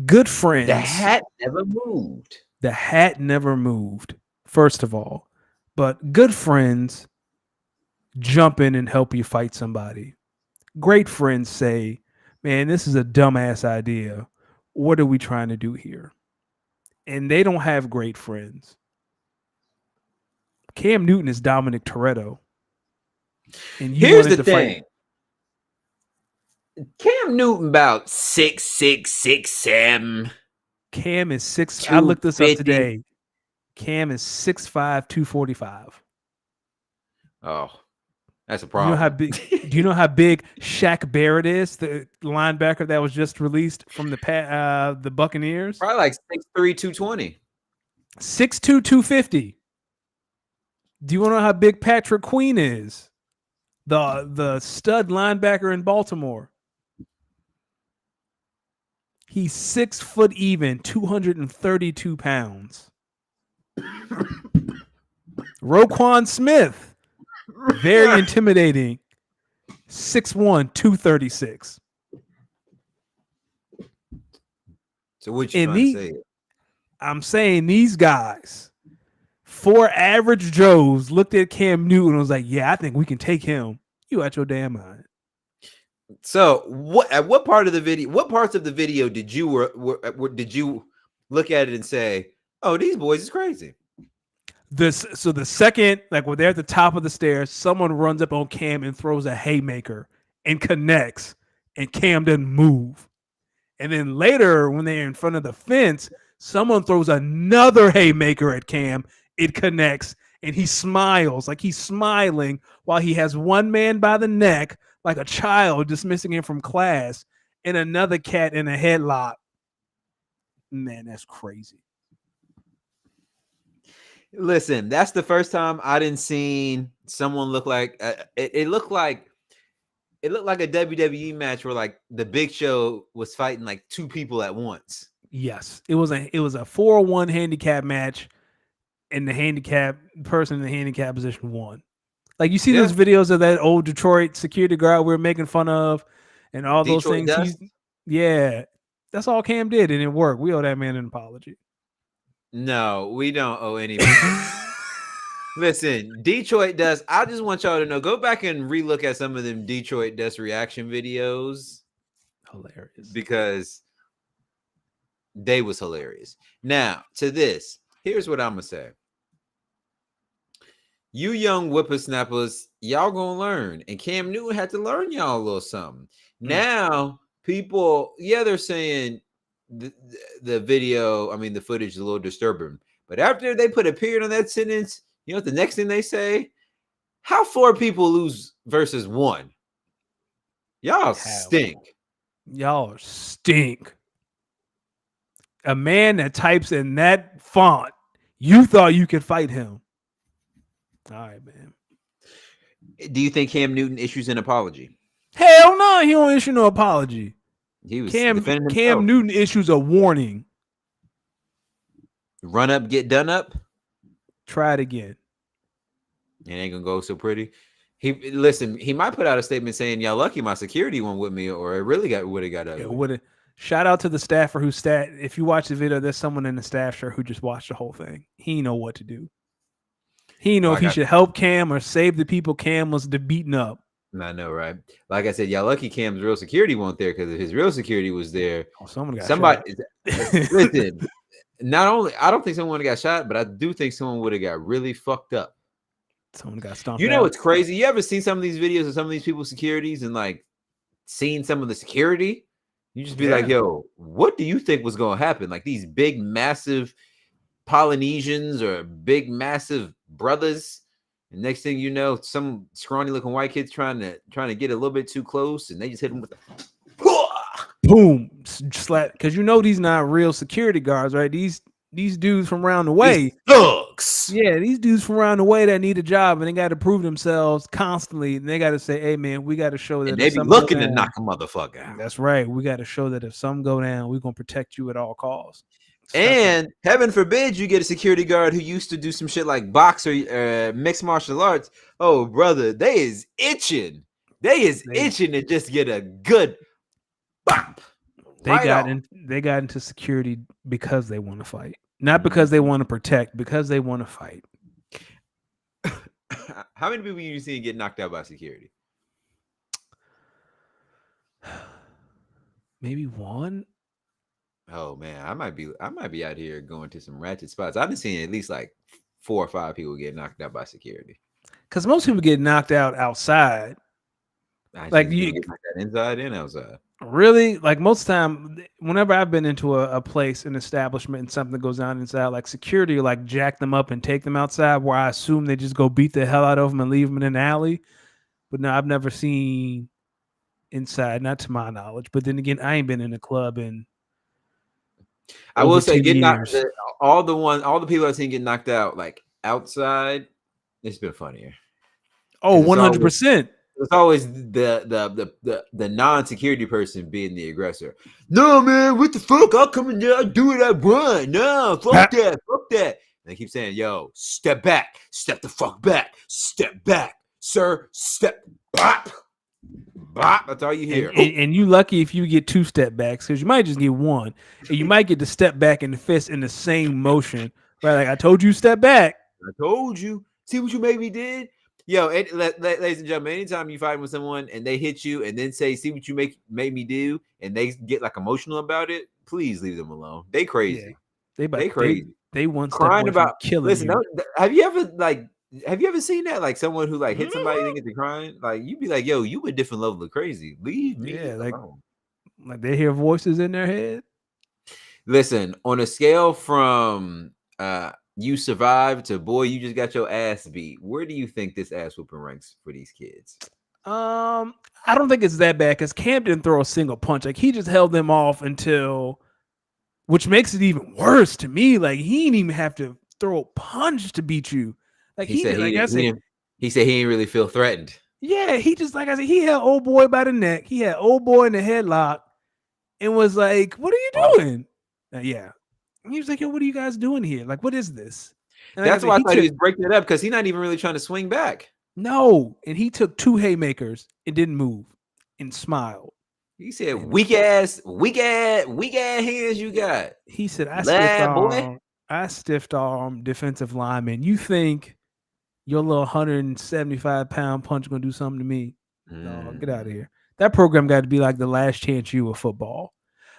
Good friends. The hat never moved. The hat never moved, first of all. But good friends jump in and help you fight somebody. Great friends say, man, this is a dumbass idea. What are we trying to do here? And they don't have great friends. Cam Newton is Dominic Toretto, and you Here's wanted the to fight. thing. Cam Newton about 6'6", 6'7". Cam is 6. I looked this up 250. today. Cam is 6'5", 245. Oh, that's a You problem. know how big? Do you know how big Shaq Barrett is, the linebacker that was just released from the Buccaneers? Probably like 6'3", 220. 6'2", 250. Do you want to know how big Patrick Queen is? The stud linebacker in Baltimore. He's 6 foot even, 232 pounds. Roquan Smith, very intimidating, 6'1", 236. So what you And trying to say? I'm saying these guys, 4 average Joes, looked at Cam Newton and was like, yeah, I think we can take him. You out your damn mind. So what parts of the video did you look at it and say, oh, these boys is crazy? The second, like when they're at the top of the stairs, someone runs up on Cam and throws a haymaker and connects, and Cam doesn't move. And then later, when they're in front of the fence, someone throws another haymaker at Cam. It connects, and he smiles, like he's smiling while he has one man by the neck, like a child dismissing him from class, and another cat in a headlock. Man, that's crazy. Listen, that's the first time I didn't seen someone look like it looked like a WWE match where like the Big Show was fighting like 2 people at once. Yes, it was a 4-1 handicap match, and the handicap person in the handicap position won. Like you see those videos of that old Detroit security guard we were making fun of, and all Detroit those things. Yeah, that's all Cam did, and it worked. We owe that man an apology. No, we don't owe anybody. Listen, Detroit Dust. I just want y'all to know. Go back and relook at some of them Detroit Dust reaction videos. Hilarious, because they was hilarious. Now to this, here's what I'm gonna say. You young whippersnappers, y'all gonna learn, and Cam Newton had to learn y'all a little something. Now people, they're saying the video, I mean the footage is a little disturbing, but after they put a period on that sentence, you know what the next thing they say? How 4 people lose versus 1? Y'all stink. Y'all stink. A man that types in that font, you thought you could fight him. All right, man. Do you think Cam Newton issues an apology? Hell no, he don't issue no apology. He was Cam Newton issues a warning. Run up, get done up. Try it again. It ain't gonna go so pretty. He might put out a statement saying, "Y'all lucky my security went with me, or it really would have got ugly." Shout out to the staffer if you watch the video, there's someone in the staff shirt who just watched the whole thing. He didn't know what to do. He didn't know if he should help Cam or save the people Cam was beating up. I know, right? Like I said, y'all lucky Cam's real security weren't there, because if his real security was there, somebody listen. Not only I don't think someone got shot, but I do think someone would have got really fucked up. Someone got stomped. You know what's crazy? You ever seen some of these videos of some of these people's securities and like seen some of the security? You just be like, yo, what do you think was going to happen? Like these big, massive Polynesians or big, massive brothers. And next thing you know, some scrawny looking white kids trying to get a little bit too close, and they just hit him with the boom slap. Because you know these not real security guards, right? These dudes from around the way, these thugs. Yeah, these dudes from around the way that need a job, and they got to prove themselves constantly. And they got to say, "Hey, man, we got to show that." And they be looking to knock a motherfucker out. That's right. We got to show that if some go down, we're gonna protect you at all costs. And heaven forbid you get a security guard who used to do some shit like box or mixed martial arts. Oh, brother, they is itching. They is itching to just get a good bop. They got into security because they want to fight, not because they want to protect, because they want to fight. How many people you seen get knocked out by security? Maybe one. Oh man, I might be out here going to some ratchet spots. I've been seeing at least like 4 or 5 people get knocked out by security. Because most people get knocked out outside. I Like just you get knocked out inside and outside. really, like most time, whenever I've been into a place, an establishment, and something goes on inside, like security, like jack them up and take them outside. Where I assume they just go beat the hell out of them and leave them in an alley. But no, I've never seen inside, not to my knowledge. But then again, I ain't been in a club in I over will say, 10 years. all the people I've seen get knocked out like outside. It's been funnier. Oh, 'Cause 100%. it's always the non-security person being the aggressor. No, man, what the fuck? I'll come in there, I'll do what I want. No, fuck that. And they keep saying, yo, step back, step the fuck back, step back, sir, step bop. Bop. That's all you hear. And you lucky if you get 2 step backs, because you might just get one. And you might get the step back and the fist in the same motion. Right? Like I told you, step back. I told you. See what you made me did? Yo, ladies and gentlemen, anytime you fight with someone and they hit you and then say, see what you made me do, and they get like emotional about it, please leave them alone. They crazy. Yeah. They crazy. They want crying about killing listen, you. have you ever seen that? Like someone who like hit somebody and get to crying? Like you'd be like, yo, you a different level of crazy. Leave me alone. Like they hear voices in their head. Listen, on a scale from you survived to boy, you just got your ass beat. Where do you think this ass whooping ranks for these kids? I don't think it's that bad because Cam didn't throw a single punch. Like he just held them off until, which makes it even worse to me. Like he didn't even have to throw a punch to beat you. Like he said he didn't really feel threatened. Yeah, he just like I said, he held old boy by the neck. He had old boy in the headlock, and was like, "What are you doing?" Yeah. He was like, yo, what are you guys doing here? Like, what is this? And that's why I thought he was breaking it up because he's not even really trying to swing back. No. And he took 2 haymakers and didn't move and smiled. He said, weak ass hands you got. He said, I stiffed arm defensive lineman. You think your little 175-pound punch going to do something to me? No, get out of here. That program got to be like the last chance you of football.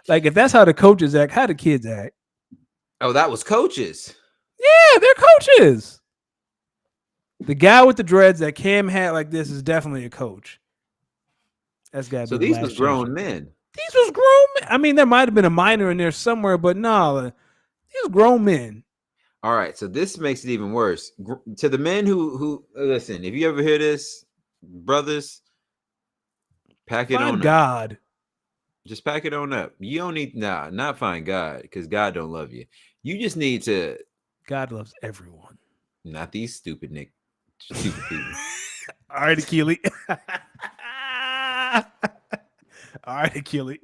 Like, if that's how the coaches act, how the kids act? Oh, that was coaches. Yeah, they're coaches. The guy with the dreads that Cam had like this is definitely a coach. That's got to be. So these was grown men. These was grown men. I mean, there might have been a minor in there somewhere, but no, these grown men. All right, so this makes it even worse. To the men who listen, if you ever hear this, brothers, pack it on God. Up. Just pack it on up. You don't need not find God because God don't love you. You just need to. God loves everyone. Not these stupid people. All right, Achille. All right, Achille.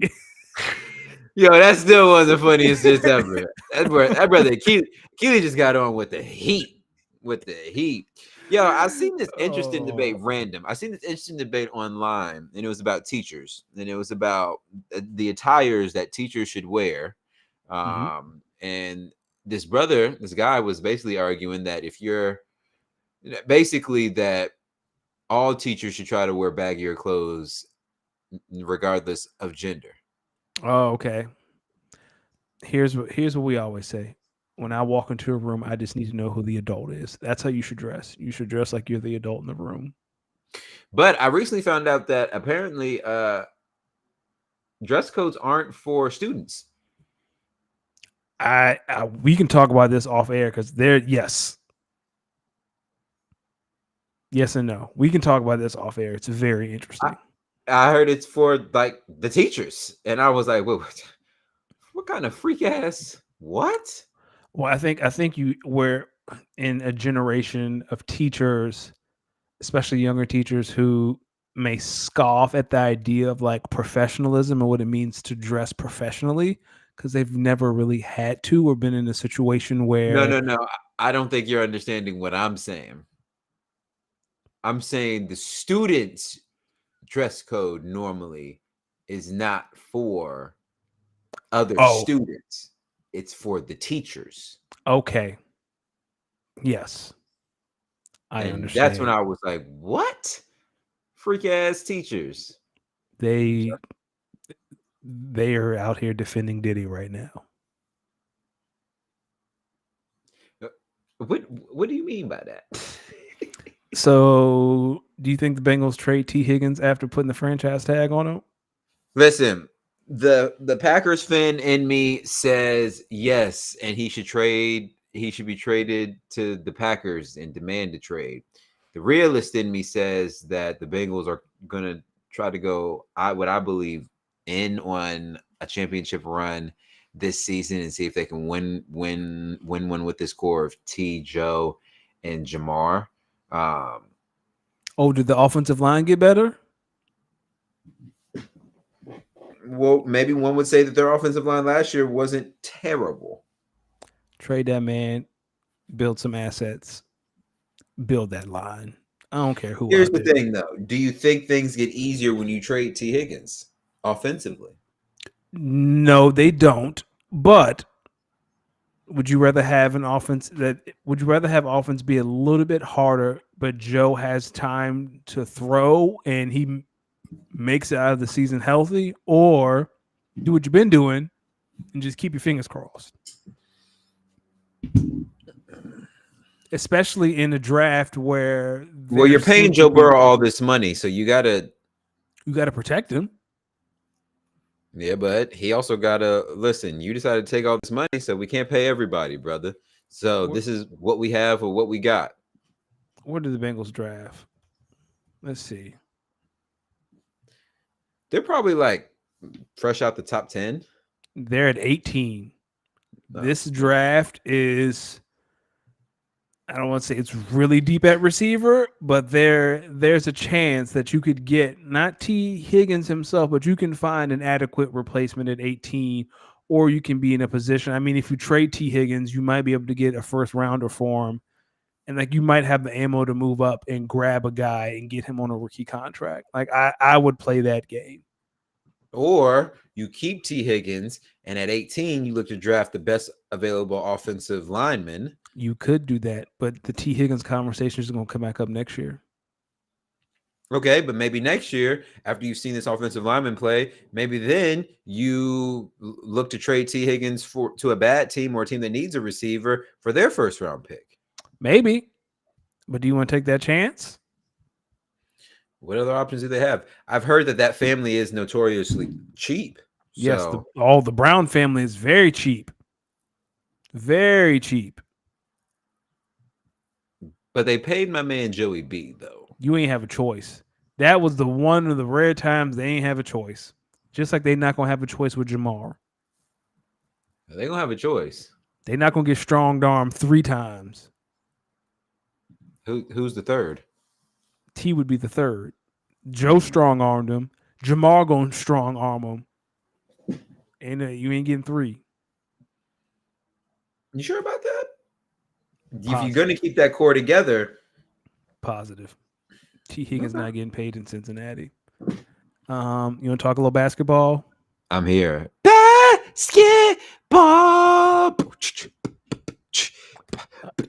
Yo, that still was the funniest shit ever. That brother Achille just got on with the heat. Yo, I've seen this interesting debate random. I seen this interesting debate online, and it was about teachers, and it was about the attires that teachers should wear. And this guy was basically arguing that that all teachers should try to wear baggier clothes regardless of gender. Oh, okay. Here's what we always say. When I walk into a room, I just need to know who the adult is. That's how you should dress. You should dress like you're the adult in the room. But I recently found out that apparently dress codes aren't for students. We can talk about this off air because yes and no. We can talk about this off air. It's very interesting. I heard it's for like the teachers, and I was like, what kind of freak ass what? Well, I think we're in a generation of teachers, especially younger teachers, who may scoff at the idea of like professionalism and what it means to dress professionally because they've never really had to or been in a situation where. No. I don't think you're understanding what I'm saying. I'm saying the students' dress code normally is not for other students. It's for the teachers. Okay. Yes. I understand. That's when I was like, what? Freak ass teachers. They are out here defending Diddy right now. What do you mean by that? So, do you think the Bengals trade T. Higgins after putting the franchise tag on him? Listen, the Packers fan in me says yes, and he should trade. He should be traded to the Packers and demand a trade. The realist in me says that the Bengals are going to try to go, what I believe, in on a championship run this season and see if they can win one with this core of T, Joe, and Jamar. Oh, did the offensive line get better? Well, maybe one would say that their offensive line last year wasn't terrible. Trade that man, build some assets, build that line. I don't care who. Here's the thing, though. Do you think things get easier when you trade T. Higgins offensively? No, they don't. But would you rather have an offense would you rather have offense be a little bit harder, but Joe has time to throw and he makes it out of the season healthy, or do what you've been doing and just keep your fingers crossed? Especially in a draft where you're paying Joe Burrow all this money, so you gotta protect him. Yeah, but he also gotta listen. You decided to take all this money, so we can't pay everybody, brother. So this is what we have or what we got. Where did the Bengals draft? Let's see. They're probably like fresh out the top 10. They're at 18. Oh. This draft is, I don't want to say it's really deep at receiver, but there's a chance that you could get not T. Higgins himself, but you can find an adequate replacement at 18, or you can be in a position. I mean, if you trade T. Higgins, you might be able to get a first rounder for him, and like you might have the ammo to move up and grab a guy and get him on a rookie contract. Like I would play that game. Or you keep T. Higgins, and at 18, you look to draft the best available offensive lineman. You could do that, but the T. Higgins conversation is going to come back up next year. Okay, but maybe next year, after you've seen this offensive lineman play, maybe then you look to trade T. Higgins to a bad team or a team that needs a receiver for their first round pick. Maybe, but do you want to take that chance? What other options do they have? I've heard that family is notoriously cheap. Yes, the Brown family is very cheap. Very cheap. But they paid my man Joey B, though. You ain't have a choice. That was the one of the rare times they ain't have a choice. Just like they're not going to have a choice with Jamar. They're going to have a choice. They're not going to get strong arm 3 times. Who's the third? T would be the third. Joe strong armed him. Jamar going strong arm him. And you ain't getting 3. You sure about that? Positive. If you're going to keep that core together. Positive. T. Higgins not getting paid in Cincinnati. You want to talk a little basketball? I'm here. Basketball.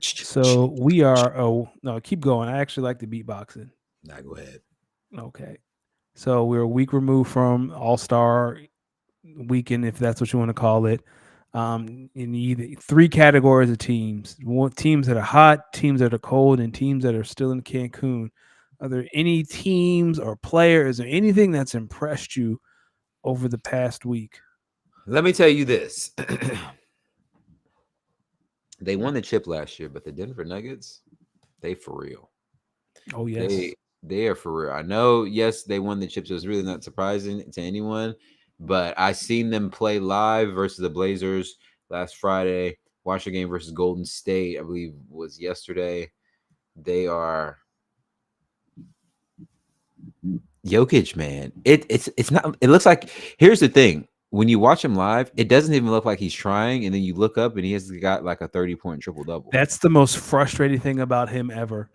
So we are. Oh no, keep going. I actually like the beatboxing. Nah, go ahead. Okay. So we're a week removed from All-Star Weekend, if that's what you want to call it. In either 3 categories of teams: teams that are hot, teams that are cold, and teams that are still in Cancun. Are there any teams or players or anything that's impressed you over the past week? Let me tell you this. They won the chip last year, but the Denver Nuggets, they for real. Oh, yes. They are for real. I know, yes, they won the chip, so it's really not surprising to anyone. But I seen them play live versus the Blazers last Friday. Watched a game versus Golden State, I believe was yesterday. They are Jokic, man. It's not. It looks like. Here's the thing: when you watch him live, it doesn't even look like he's trying, and then you look up and he has got like a 30-point triple double. That's the most frustrating thing about him ever.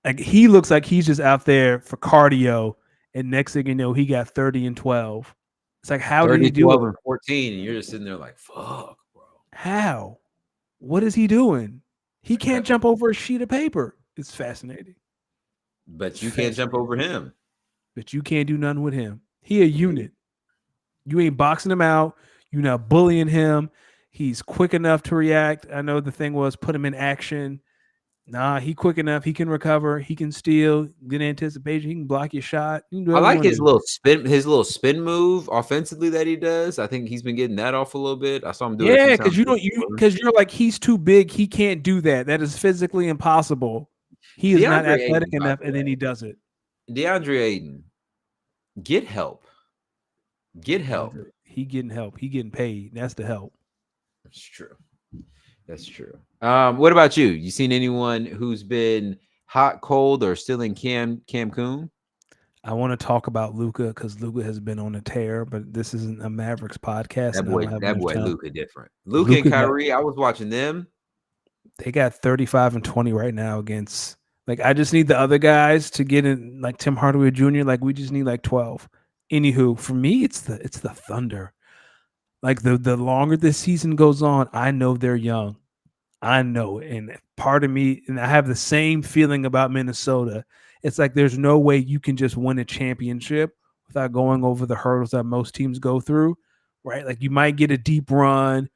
Like he looks like he's just out there for cardio, and next thing you know, he got 30 and 12. It's like, how did he do 12 it? and 14, and you're just sitting there like, fuck, bro. How? What is he doing? He can't jump over a sheet of paper. It's fascinating. But you can't jump over him. But you can't do nothing with him. He a unit. You ain't boxing him out. You're not bullying him. He's quick enough to react. I know the thing was put him in action. Nah, he quick enough. He can recover. He can steal. Good anticipation. He can block your shot. He can do I whatever you like want to do. his little spin move offensively that he does. I think he's been getting that off a little bit. I saw him do it a few Yeah, times. because you're like he's too big. He can't do that. That is physically impossible. He is not DeAndre athletic Ayton, by enough, the and then way. he does it. DeAndre Ayton, get help. Get help. He getting help. He getting paid. That's the help. That's true. That's true. What about you? You seen anyone who's been hot, cold, or still in Cancun? I want to talk about Luca because Luca has been on a tear, but this isn't a Mavericks podcast, That and I boy, don't have that enough boy, time. Luca different. Luca and Luca got Kyrie, I was watching them. they got 35 and 20 right now against like I just need the other guys to get in like Tim Hardaway Jr. Like we just need like 12. Anywho, for me, it's the Thunder. Like the longer this season goes on, I know they're young. I know it. And part of me, and I have the same feeling about Minnesota. It's like there's no way you can just win a championship without going over the hurdles that most teams go through, right? Like you might get a deep run,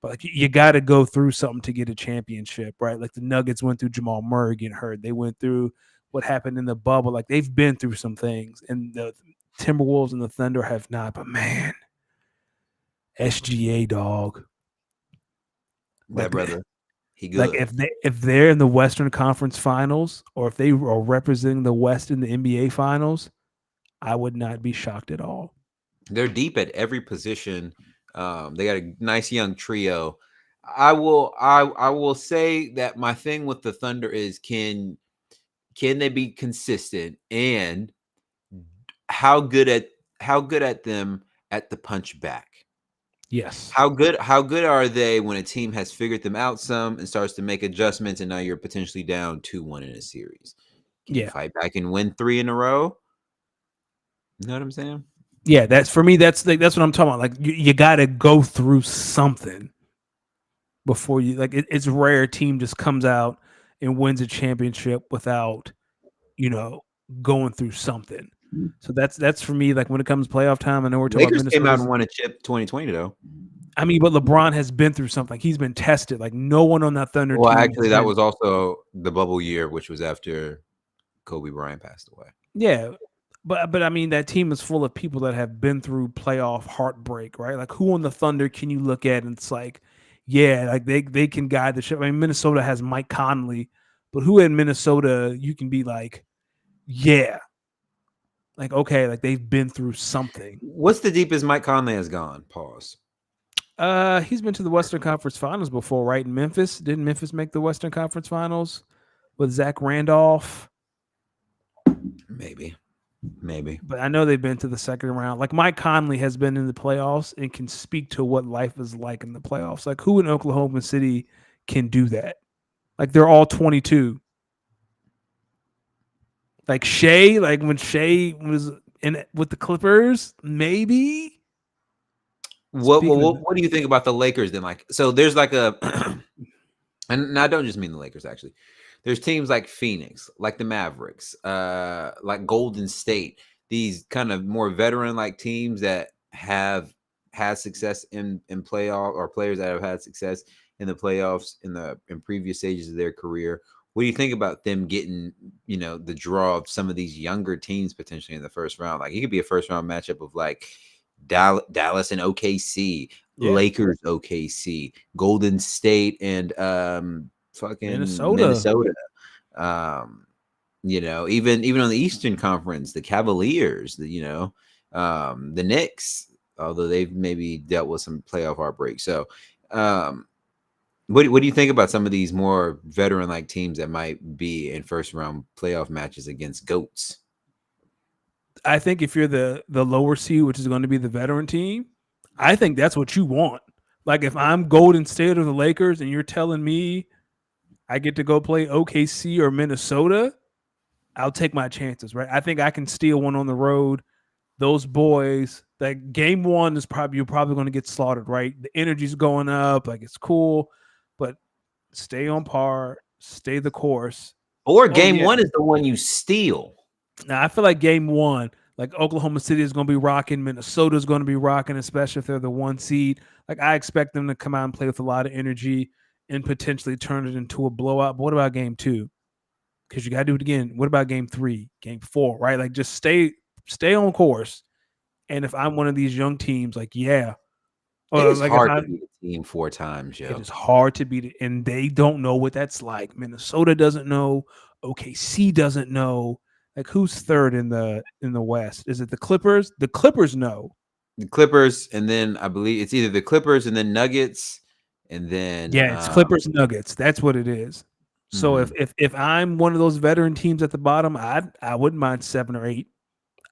but like you got to go through something to get a championship, right? Like the Nuggets went through Jamal Murray getting hurt. They went through what happened in the bubble. Like they've been through some things, and the Timberwolves and the Thunder have not. But man, SGA dog, That like brother, he like good. if they're in the Western Conference Finals or if they are representing the West in the NBA Finals, I would not be shocked at all. They're deep at every position. They got a nice young trio. I will say that my thing with the Thunder is can they be consistent and how good at them at the punch back. Yes. How good are they when a team has figured them out some and starts to make adjustments and now you're potentially down 2-1 in a series? Can you Yeah. fight back and win 3 in a row? You know what I'm saying? Yeah, that's for me. That's what I'm talking about. Like you got to go through something before you like. It's rare a team just comes out and wins a championship without going through something. So that's for me. Like when it comes to playoff time, I know we're talking about Lakers came out Minnesota. and won a chip 2020 though. I mean, but LeBron has been through something. He's been tested. Like no one on that Thunder Well, team. actually, that was also the bubble year, which was after Kobe Bryant passed away. Yeah, but I mean that team is full of people that have been through playoff heartbreak, right? Like who on the Thunder can you look at and it's like, yeah, like they can guide the ship. I mean, Minnesota has Mike Conley, but who in Minnesota you can be like, yeah, like okay, like they've been through something. What's the deepest Mike Conley has gone? Pause. He's been to the Western Conference Finals before, right? In Memphis, didn't Memphis make the Western Conference Finals with Zach Randolph? Maybe. But I know they've been to the second round. Like Mike Conley has been in the playoffs and can speak to what life is like in the playoffs. Like who in Oklahoma City can do that? Like they're all 22. Like Shea, like when Shea was in with the Clippers, maybe. What do you think about the Lakers then? Like, so there's like a, and I don't just mean the Lakers actually. There's teams like Phoenix, like the Mavericks, like Golden State. These kind of more veteran-like teams that have had success in playoff, or players that have had success in the playoffs in previous stages of their career. What do you think about them getting, the draw of some of these younger teams potentially in the first round? Like it could be a first round matchup of like Dallas and OKC, Yeah. Lakers, OKC, Golden State, and fucking Minnesota. Even on the Eastern Conference, the Cavaliers, the Knicks, although they've maybe dealt with some playoff heartbreak. So, what do you think about some of these more veteran-like teams that might be in first-round playoff matches against GOATs? I think if you're the lower seed, which is going to be the veteran team, I think that's what you want. Like if I'm Golden State or the Lakers and you're telling me I get to go play OKC or Minnesota, I'll take my chances, right? I think I can steal one on the road. Those boys, like game one is you're probably going to get slaughtered, right? The energy's going up, like it's cool, but stay on par, stay the course. Or game one is the one you steal. Now I feel like game one, like Oklahoma City is going to be rocking, Minnesota is going to be rocking, especially if they're the 1 seed. Like I expect them to come out and play with a lot of energy and potentially turn it into a blowout. But what about game 2? Because you got to do it again. What about game 3, game 4? Right? Like just stay on course. And if I'm one of these young teams, like It or is like if hard I, to beat a team 4 times, it yo. is hard to beat it, and they don't know what that's like. Minnesota doesn't know. OKC doesn't know. Like who's third in the West? Is it the Clippers? The Clippers know. The Clippers, and then I believe it's either the Clippers and then Nuggets, and then Yeah, it's Clippers Nuggets. That's what it is. So mhm. if I'm one of those veteran teams at the bottom, I wouldn't mind 7 or 8.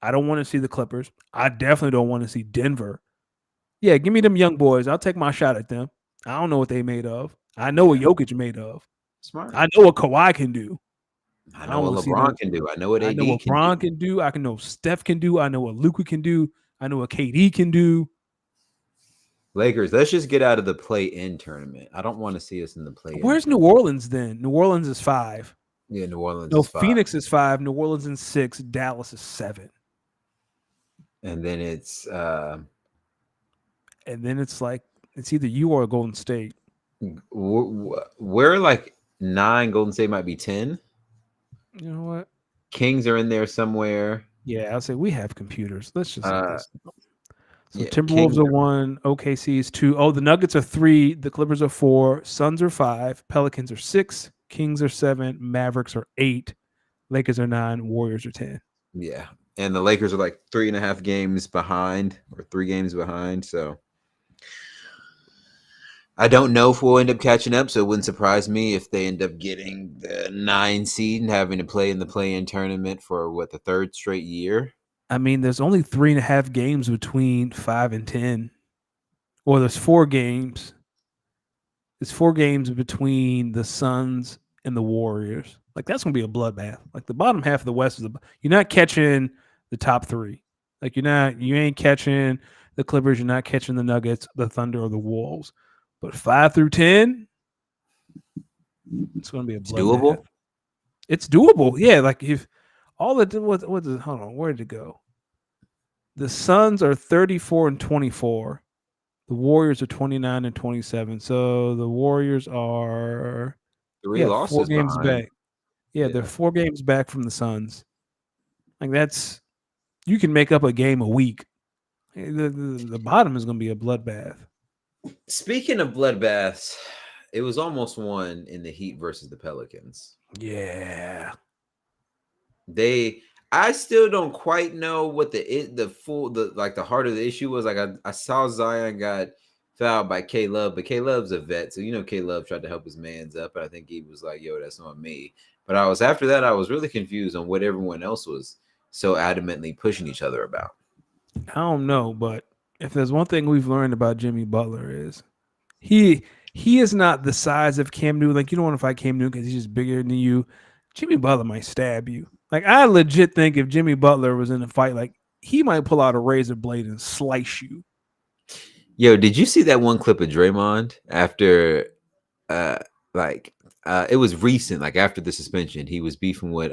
I don't want to see the Clippers. I definitely don't want to see Denver. Yeah, give me them young boys. I'll take my shot at them. I don't know what they made of. I know what Jokic made of. Smart. I know what Kawhi can do. I I know don't what want to see LeBron them. can do. I know what I AD know what can Bron do. can do. I know what Steph can do. I know what Luka can do. I know what KD can do. Lakers, let's just get out of the play-in tournament. I don't want to see us in the play-in. Where's New Orleans then? New Orleans is 5. Yeah, New Orleans No, is 5. Phoenix is 5. New Orleans is 6. Dallas is 7. And then it's And then it's like it's either you or Golden State. we're like 9. Golden State might be 10. You know what? Kings are in there somewhere. Yeah, I'll say we have computers. Let's just look this up. So Yeah, Timberwolves Kings are 1, OKC is 2. Oh, the Nuggets are 3, the Clippers are 4, Suns are 5, Pelicans are 6, Kings are 7, Mavericks are 8, Lakers are 9, Warriors are 10. Yeah. And the Lakers are like 3.5 games behind or 3 games behind. So I don't know if we'll end up catching up. So it wouldn't surprise me if they end up getting the 9 seed and having to play in the play-in tournament for what, the 3rd straight year. I mean, there's only 3.5 games between 5 and 10. Or there's 4 games. There's 4 games between the Suns and the Warriors. Like that's gonna be a bloodbath. Like the bottom half of the West you're not catching the top 3. Like you ain't catching the Clippers. You're not catching the Nuggets, the Thunder, or the Wolves. But 5 through 10, it's gonna be a bloodbath. Doable. It's doable. Yeah, like if all the what hold on, where did it go? The Suns are 34 and 24. The Warriors are 29 and 27. So the Warriors are 3 losses 4 games behind. back. Yeah, they're 4 games back from the Suns. Like that's you can make up a game a week. The bottom is going to be a bloodbath. Speaking of bloodbaths, it was almost one in the Heat versus the Pelicans. Yeah. I still don't quite know what the heart of the issue was. Like I saw Zion got fouled by K Love, but K Love's a vet, so K Love tried to help his man's up, and I think he was like, "Yo, that's not me." But after that, I was really confused on what everyone else was so adamantly pushing each other about. I don't know, but if there's one thing we've learned about Jimmy Butler is he is not the size of Cam Newton. Like you don't want to fight Cam Newton because he's just bigger than you. Jimmy Butler might stab you. Like I legit think if Jimmy Butler was in a fight, like he might pull out a razor blade and slice you. Yo, did you see that one clip of Draymond after it was recent, like after the suspension, he was beefing with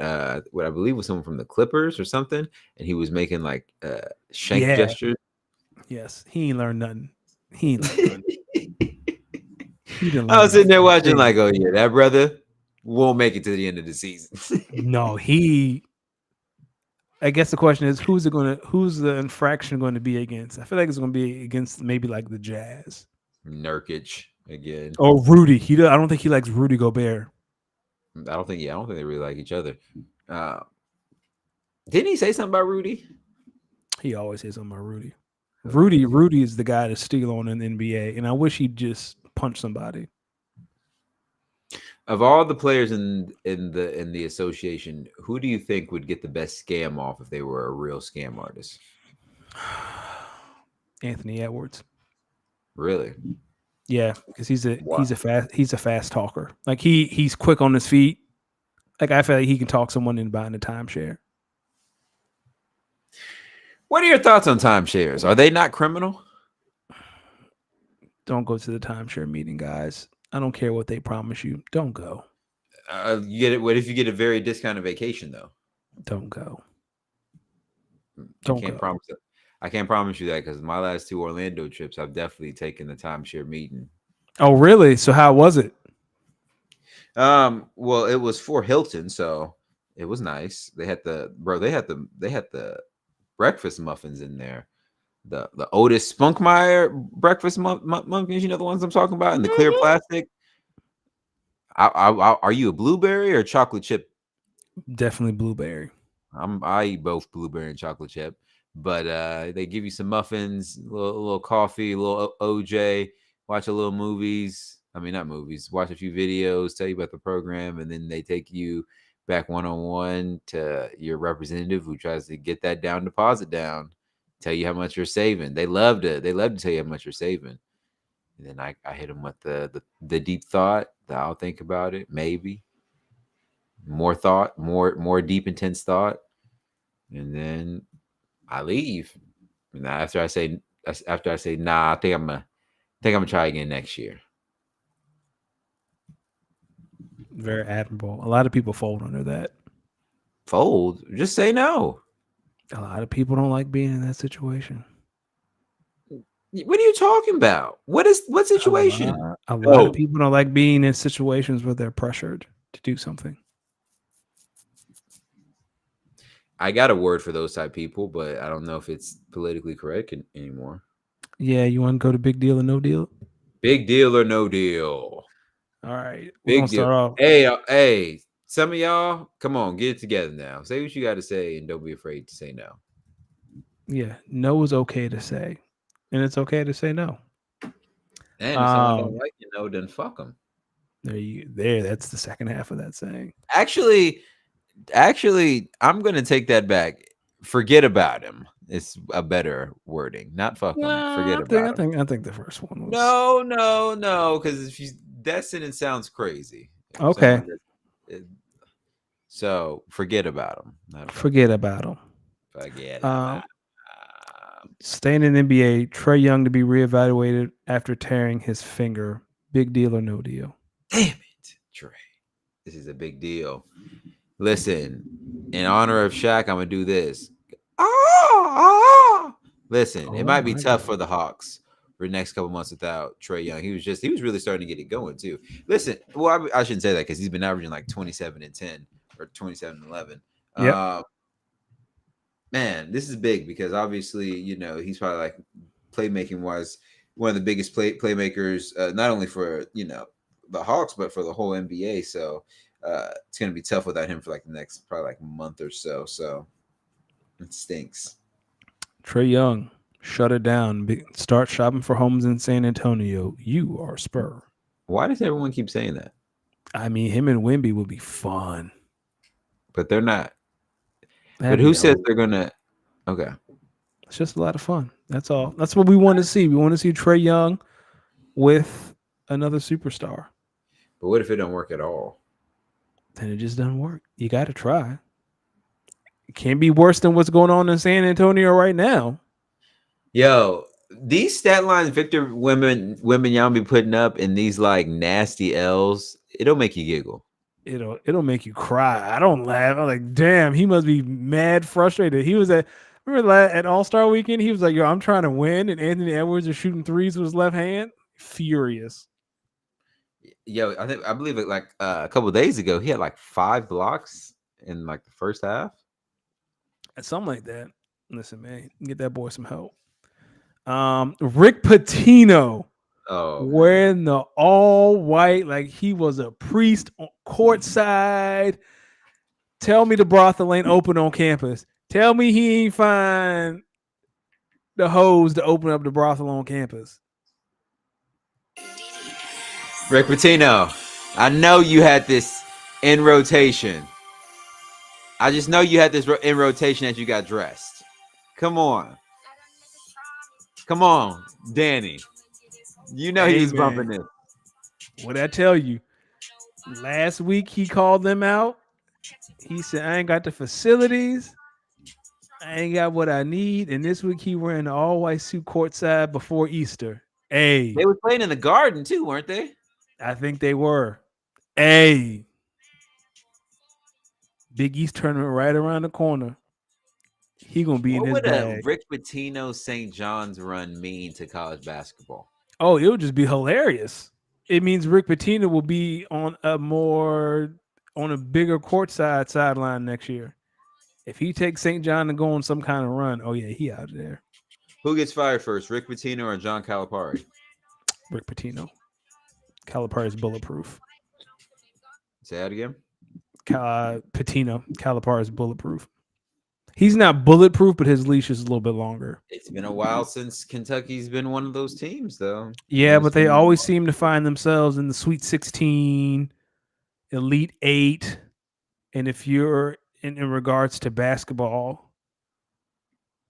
what I believe was someone from the Clippers or something, and he was making like shank gestures. Yes, he ain't learned nothing. He ain't learned nothing. I was sitting there watching, like, oh yeah, that brother won't make it to the end of the season. No, I guess the question is who's the infraction going to be against? I feel like it's going to be against maybe like the Jazz. Nurkic again. Oh, Rudy. I don't think he likes Rudy Gobert. I don't think they really like each other. Didn't he say something about Rudy? He always says something about Rudy. Rudy is the guy to steal on in the NBA, and I wish he'd just punch somebody. Of all the players in the association, who do you think would get the best scam off if they were a real scam artist? Anthony Edwards. Really? Yeah, because he's a fast talker. Like he's quick on his feet. Like I feel like he can talk someone into buying a timeshare. What are your thoughts on timeshares? Are they not criminal? Don't go to the timeshare meeting, guys. I don't care what they promise you. Don't go. You get it. What if you get a very discounted vacation though? Don't go. I can't promise you that because my last 2 Orlando trips, I've definitely taken the timeshare meeting. Oh, really? So how was it? Well, it was for Hilton, so it was nice. They had the breakfast muffins in there. The Otis Spunkmeyer breakfast muffins, you know the ones I'm talking about, in the clear plastic. Are you a blueberry or chocolate chip? Definitely blueberry. I eat both blueberry and chocolate chip, but they give you some muffins, a little coffee, a little OJ, watch a little movies. I mean, not movies. Watch a few videos, tell you about the program, and then they take you back one on one to your representative who tries to get that down deposit down, tell you how much you're saving. They love to tell you how much you're saving. And then I hit them with the deep thought that I'll think about it, maybe more thought, more deep intense thought, and then I leave. And after I say nah, I think I'm gonna try again next year. Very admirable. A lot of people fold under that. Fold? Just say no. A lot of people don't like being in that situation. What are you talking about? What situation? A lot of people don't like being in situations where they're pressured to do something. I got a word for those type of people, but I don't know if it's politically correct anymore. Yeah, you want to go to big deal or no deal? Big deal or no deal? All right, big deal. Hey, some of y'all, come on, get it together now. Say what you got to say, and don't be afraid to say no. Yeah, no is okay to say, and it's okay to say no. And if someone don't like you, no, then fuck them. There. That's the second half of that saying. Actually, I'm gonna take that back. Forget about him. It's a better wording. Not fuck him. Forget about him. I think the first one was no. Because if that sentence sounds crazy. Okay. So forget about him. Forget about him. Forget about him. Staying in NBA, Trae Young to be reevaluated after tearing his finger. Big deal or no deal? Damn it, Trae. This is a big deal. Listen, in honor of Shaq, I'm gonna do this. Listen, it might be tough for the Hawks for the next couple months without Trae Young. He was really starting to get it going too. Listen, well, I shouldn't say that because he's been averaging like 27 and 10 or 27 and 11. Yeah. Man, this is big because obviously, he's probably like playmaking wise one of the biggest playmakers, not only for the Hawks but for the whole NBA. So it's gonna be tough without him for like the next probably like month or so. So it stinks. Trae Young, shut it down. Start shopping for homes in San Antonio. You are Spur. Why does everyone keep saying that? I mean, him and Wemby would be fun, but they're not. But who says they're gonna? Okay, it's just a lot of fun. That's all. That's what we want to see. We want to see Trae Young with another superstar. But what if it don't work at all? Then it just doesn't work. You got to try. It can't be worse than what's going on in San Antonio right now. Yo, these stat lines Victor Wembanyama be putting up in these like nasty L's, it'll make you giggle. It'll make you cry. I don't laugh. I'm like, damn, he must be mad frustrated. He was remember at All-Star Weekend, he was like, yo, I'm trying to win, and Anthony Edwards is shooting threes with his left hand. Furious. Yo, I believe it like a couple of days ago, he had like 5 blocks in like the first half. Something like that. Listen, man, get that boy some help. Rick Pitino. Oh, wearing the all white like he was a priest on courtside. Tell me the brothel ain't open on campus. Tell me he ain't find the hose to open up the brothel on campus. Rick Pitino, I know you had this in rotation. I just know you had this in rotation as you got dressed. Come on, Danny. You know he was bumping this. What I tell you, last week he called them out. He said, I ain't got the facilities. I ain't got what I need. And this week he wearing an all-white suit courtside before Easter. Hey. They were playing in the Garden too, weren't they? I think they were. Hey. Big East tournament right around the corner. He gonna be in his bag. What would a Rick Pitino St. John's run mean to college basketball? Oh, it would just be hilarious. it means Rick Pitino will be on a bigger courtside sideline next year. If he takes St. John and go on some kind of run, oh yeah, he out there. Who gets fired first, Rick Pitino or John Calipari? Rick Pitino. Calipari is bulletproof. Say that again. Pitino. Calipari is bulletproof. He's not bulletproof, but his leash is a little bit longer. It's been a while since Kentucky's been one of those teams, though. Yeah, but they always seem to find themselves in the Sweet 16, Elite 8. And if you're in regards to basketball,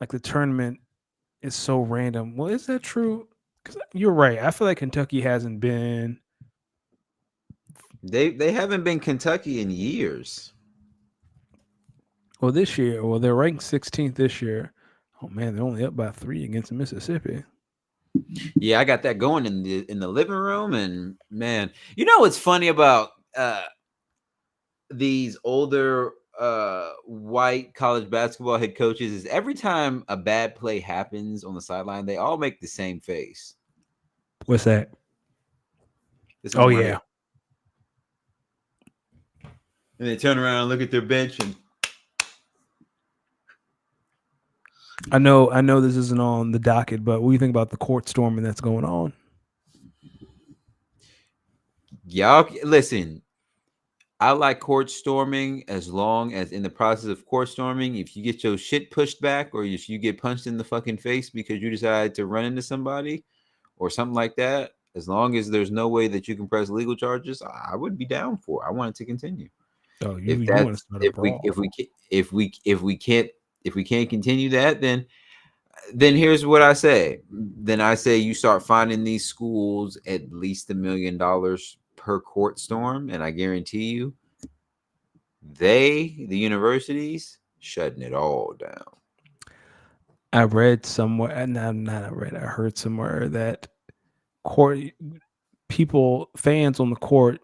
like the tournament is so random. Well, is that true? Because you're right. I feel like Kentucky hasn't been. They haven't been Kentucky in years. Well, this year, they're ranked 16th this year. Oh man, they're only up by 3 against Mississippi. Yeah, I got that going in the living room, and man, you know what's funny about these older white college basketball head coaches is every time a bad play happens on the sideline, they all make the same face. What's that? Oh yeah. Here. And they turn around and look at their bench and I know this isn't on the docket, but what do you think about the court storming that's going on? Y'all listen, I like court storming as long as in the process of court storming, if you get your shit pushed back or if you get punched in the fucking face because you decide to run into somebody or something like that, as long as there's no way that you can press legal charges, I would be down for it. I want it to continue. Oh, If we can't continue that, then here's what I say. Then I say you start finding these schools at least $1 million per court storm, and I guarantee you, the universities, shutting it all down. I read somewhere, and I heard somewhere that fans on the court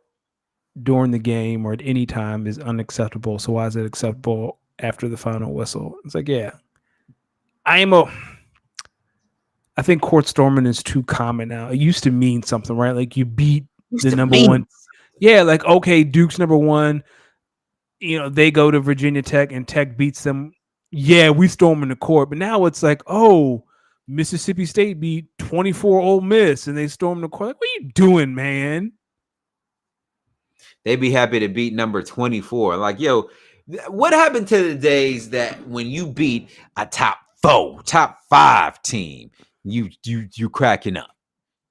during the game or at any time is unacceptable. So why is it acceptable after the final whistle? It's like, yeah, I think court storming is too common now. It used to mean something, right? Like you beat the number one. Yeah, like, okay, Duke's number one. You know, they go to Virginia Tech and Tech beats them. Yeah, we storm in the court. But now it's like, oh, Mississippi State beat 24 Ole Miss and they storm the court. Like, what are you doing, man? They'd be happy to beat number 24. Like, yo, what happened to the days that when you beat a top 4, top 5 team, you cracking up?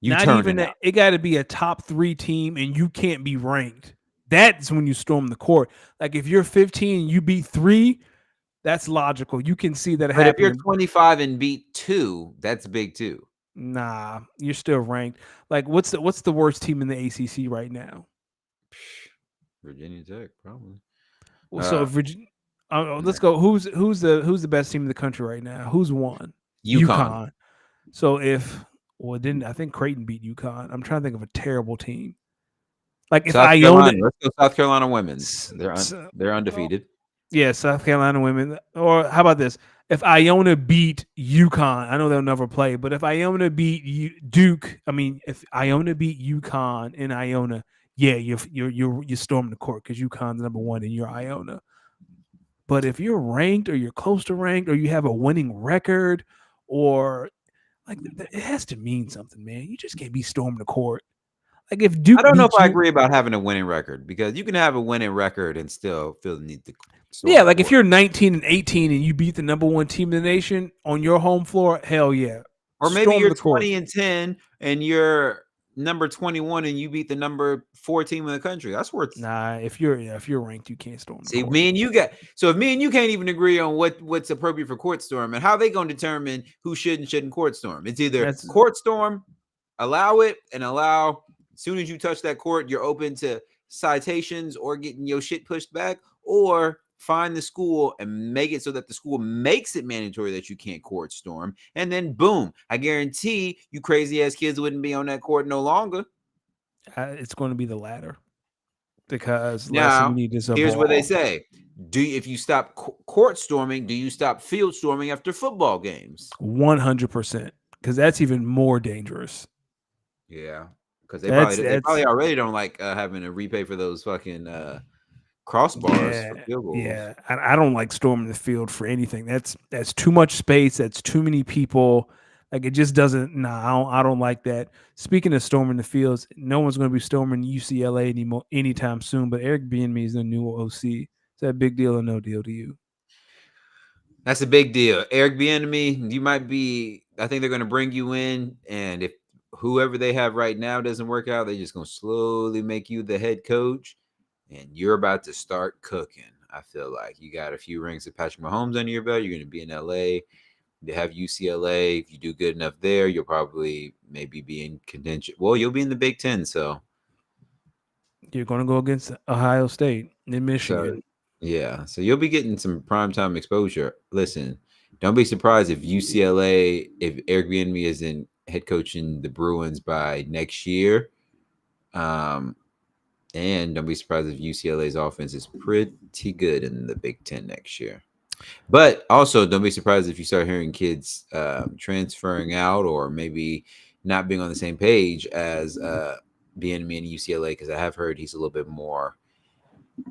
Not even that. It got to be a top 3 team, and you can't be ranked. That's when you storm the court. Like if you're 15 and you beat 3, that's logical. You can see that happening. But if you're 25 and beat 2, that's big too. Nah, you're still ranked. Like what's the worst team in the ACC right now? Virginia Tech, probably. Well, so Virginia. Let's go. Who's the best team in the country right now? Who's won? UConn. So I think Creighton beat UConn. I'm trying to think of a terrible team. Like if Iona, let's go South Carolina women's. They're undefeated. Yeah, South Carolina women. Or how about this? If Iona beat UConn, I know they'll never play, but if Iona beat Duke, if Iona beat UConn in Iona, yeah, you storm the court because UConn's number 1 and you're Iona. But if you're ranked or you're close to ranked or you have a winning record or like it has to mean something, man. You just can't be storming the court. Like if Duke, I don't know if I agree about having a winning record because you can have a winning record and still feel the need to. Yeah, like if you're 19 and 18 and you beat the number 1 team in the nation on your home floor, hell yeah. Or maybe you're 20 and 10 and you're number 21 and you beat the number 4 team in the country. That's worth. Nah, if you're ranked, you can't storm. See, me and you if me and you can't even agree on what's appropriate for court storm and how they gonna determine who should and shouldn't court storm. It's either court storm, allow it, and allow as soon as you touch that court, you're open to citations or getting your shit pushed back, or find the school and make it so that the school makes it mandatory that you can't court storm. And then boom, I guarantee you crazy ass kids wouldn't be on that court no longer. It's going to be the latter because now here's what they say. If you stop court storming, do you stop field storming after football games? 100%, because that's even more dangerous. Yeah. because they That's probably already don't like having to repay for those fucking crossbars for yeah, field goals. yeah. I don't like storming the field for anything. That's too much space. That's too many people. Like it just doesn't. Nah, I don't like that. Speaking of storming the fields, no one's going to be storming UCLA anymore anytime soon. But Eric Bieniemy is the new OC. Is that a big deal or no deal to you? That's a big deal. Eric Bieniemy, you might be. I think they're going to bring you in, and if whoever they have right now doesn't work out, they're just going to slowly make you the head coach, and you're about to start cooking. I feel like you got a few rings of Patrick Mahomes under your belt. You're going to be in LA. They have UCLA. If you do good enough there, you'll probably maybe be in contention. Well, you'll be in the Big Ten, so You're going to go against Ohio State and so Michigan. yeah. So you'll be getting some primetime exposure. Listen, don't be surprised if UCLA, if Eric Bieniemy isn't head coaching the Bruins by next year. And don't be surprised if UCLA's offense is pretty good in the Big Ten next year. But also, don't be surprised if you start hearing kids transferring out or maybe not being on the same page as Bieniemy and UCLA, because I have heard he's a little bit more.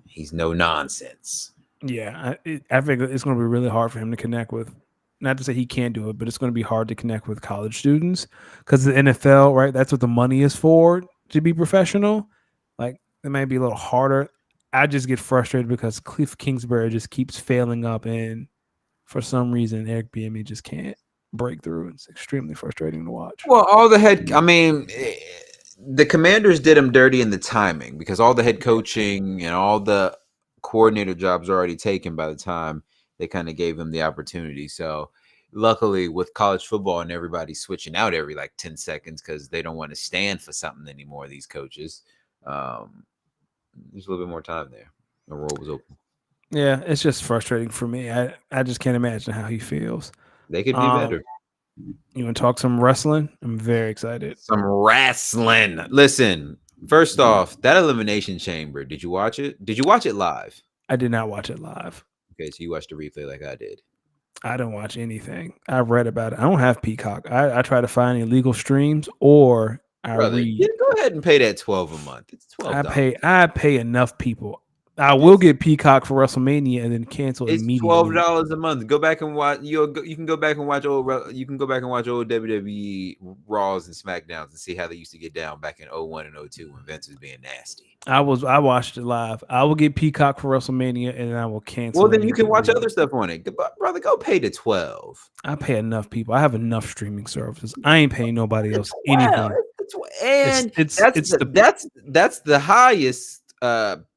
He's no nonsense. Yeah, I think it's going to be really hard for him to connect with. Not to say he can't do it, but it's going to be hard to connect with college students because the NFL, right? That's what the money is for, to be professional. Like it might be a little harder. I just get frustrated because Cliff Kingsbury just keeps failing up, and for some reason, Eric Bieniemy just can't break through. It's extremely frustrating to watch. Well, the Commanders did him dirty in the timing because all the head coaching and all the coordinator jobs are already taken by the time they kind of gave him the opportunity. So luckily with college football and everybody switching out every like 10 seconds because they don't want to stand for something anymore, these coaches, there's a little bit more time there. The role was open. Yeah, it's just frustrating for me. I just can't imagine how he feels. They could do better. You want to talk some wrestling? I'm very excited. Some wrestling. Listen, first off, that Elimination Chamber, did you watch it? Did you watch it live? I did not watch it live. Okay, so you watched the replay like I did. I don't watch anything. I read about it. I don't have Peacock. I try to find illegal streams or I read. Yeah, go ahead and pay that $12 a month. It's $12. I pay enough people. I will get Peacock for WrestleMania and then cancel it's immediately. $12 a month. Go back and watch. You can go back and watch old. You can go back and watch old WWE Raws and SmackDowns and see how they used to get down back in 01 and 02 when Vince was being nasty. I watched it live. I will get Peacock for WrestleMania and then I will cancel. Well, then you can watch other stuff on it, brother. Go pay the $12. I pay enough people. I have enough streaming services. I ain't paying nobody else anything. And that's the highest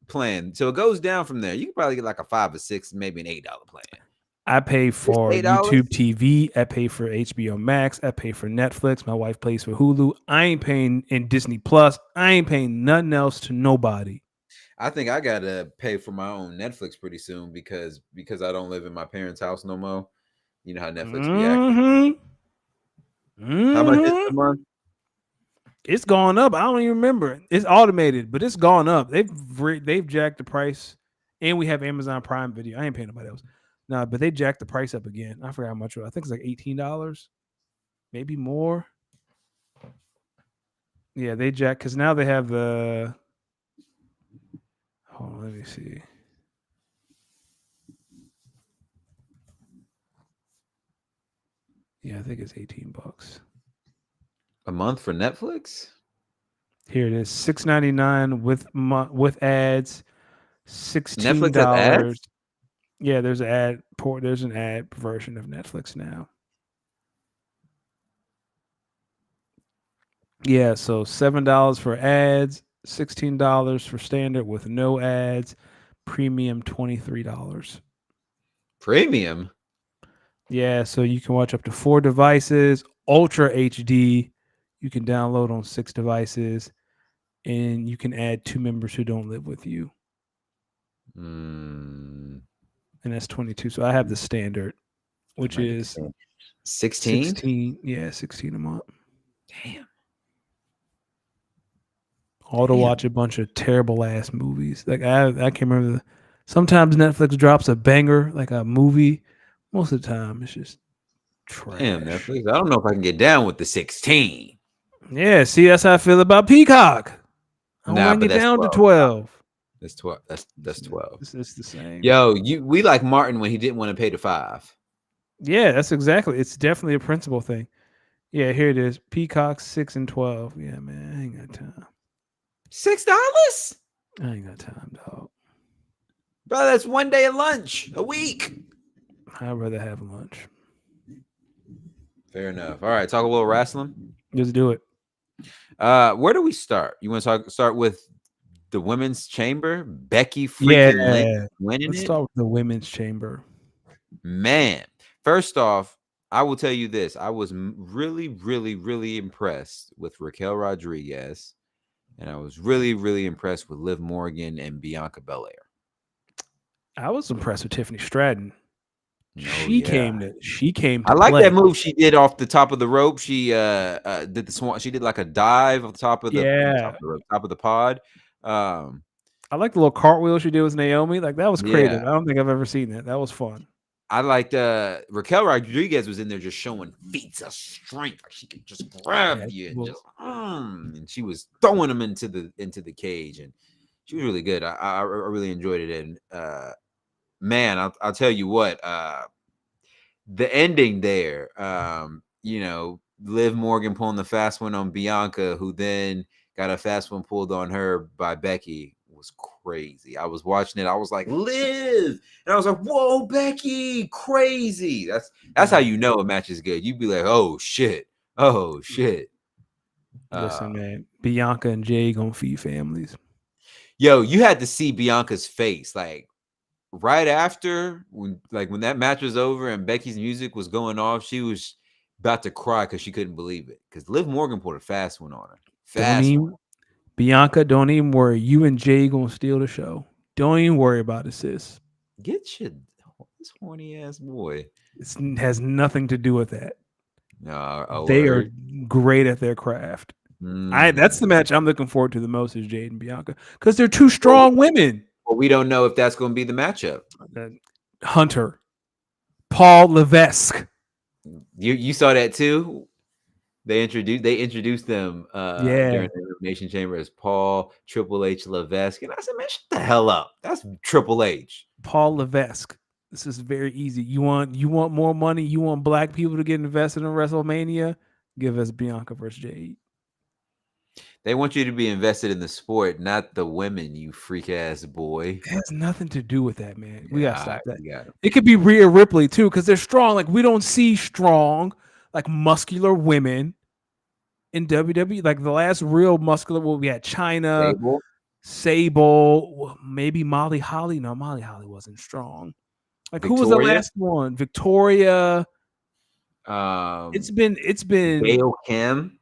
plan. So it goes down from there. You can probably get like a $5 or $6, maybe an $8 plan. I pay for YouTube TV. I pay for HBO Max. I pay for Netflix. My wife pays for Hulu. I ain't paying in Disney Plus. I ain't paying nothing else to nobody. I think I gotta pay for my own Netflix pretty soon because I don't live in my parents' house no more. You know how Netflix reacts. How much is it a month? It's gone up. I don't even remember. It's automated, but it's gone up. They've jacked the price, and we have Amazon Prime Video. I ain't paying nobody else. No, but they jacked the price up again. I forgot how much. I think it's like $18, maybe more. Yeah, they jacked because now they have the. Hold on, let me see. Yeah, I think it's $18 a month for Netflix. Here it is, $6.99 with ads. $16. Netflix has ads? Yeah, there's an ad port. There's an ad version of Netflix now. Yeah, so $7 for ads, $16 for standard with no ads, premium $23. Premium? Yeah, so you can watch up to 4 devices, Ultra HD. You can download on 6 devices, and you can add 2 members who don't live with you. And that's $22. So I have the standard, which is 16. 16. Yeah, 16 a month. Damn. All to watch a bunch of terrible ass movies. Like I can't remember. Sometimes Netflix drops a banger, like a movie. Most of the time, it's just trash. Damn, Netflix. I don't know if I can get down with the 16. Yeah, see, that's how I feel about Peacock. I'm Nah, running but it that's down to 12. 12. That's 12. That's 12. It's the same. Yo, we like Martin when he didn't want to pay the 5. Yeah, that's exactly. It's definitely a principle thing. Yeah, here it is. Peacock 6 and 12. Yeah, man, I ain't got time. $6? I ain't got time, dog. Bro, that's one day of lunch a week. I'd rather have lunch. Fair enough. All right, talk a little wrestling. Just do it. Where do we start? You want to start with the women's chamber? Becky freaking Lynch Yeah. winning Let's it? start with the women's chamber. Man, first off, I will tell you this. I was really, really, really impressed with Raquel Rodriguez. And I was really, really impressed with Liv Morgan and Bianca Belair. I was impressed with Tiffany Stratton. Oh, She came to I like play. that move she did off the top of the rope. She did the swan. She did like a dive off the top of the top of the pod. I like the little cartwheel she did with Naomi. Like that was creative. Yeah. I don't think I've ever seen that. That was fun. I liked Raquel Rodriguez was in there just showing feats of strength. Like she could just grab you and just and she was throwing them into the cage, and she was really good. I really enjoyed it. And man, I'll tell you what, the ending there, you know, Liv Morgan pulling the fast one on Bianca, who then got a fast one pulled on her by Becky, was crazy. I was watching it. I was like, Liv, and I was like, whoa, Becky, crazy. That's how you know a match is good. You'd be like, oh shit. Listen, man, Bianca and Jay gonna feed families. Yo, you had to see Bianca's face, like right after when that match was over and Becky's music was going off. She was about to cry because she couldn't believe it. Because Liv Morgan pulled a fast one on her. Bianca, don't even worry. You and Jay gonna steal the show. Don't even worry about it, sis. Get your this horny ass boy. It has nothing to do with that. No, they are great at their craft. That's the match I'm looking forward to the most is Jade and Bianca because they're two strong women. Well, we don't know if that's going to be the matchup. Hunter, Paul Levesque. You saw that too. They introduced them during the Elimination Chamber as Paul Triple H Levesque, and I said, man, shut the hell up. That's Triple H. Paul Levesque. This is very easy. You want more money? You want black people to get invested in WrestleMania? Give us Bianca versus Jade. They want you to be invested in the sport, not the women, you freak ass boy. It has nothing to do with that, man. We gotta stop that. It could be Rhea Ripley too, because they're strong. Like we don't see strong, like muscular women in WWE. Like the last real muscular, we had China, Sable, maybe Molly Holly. No, Molly Holly wasn't strong. Like Victoria? Who was the last one? Victoria. It's been Gail Kim.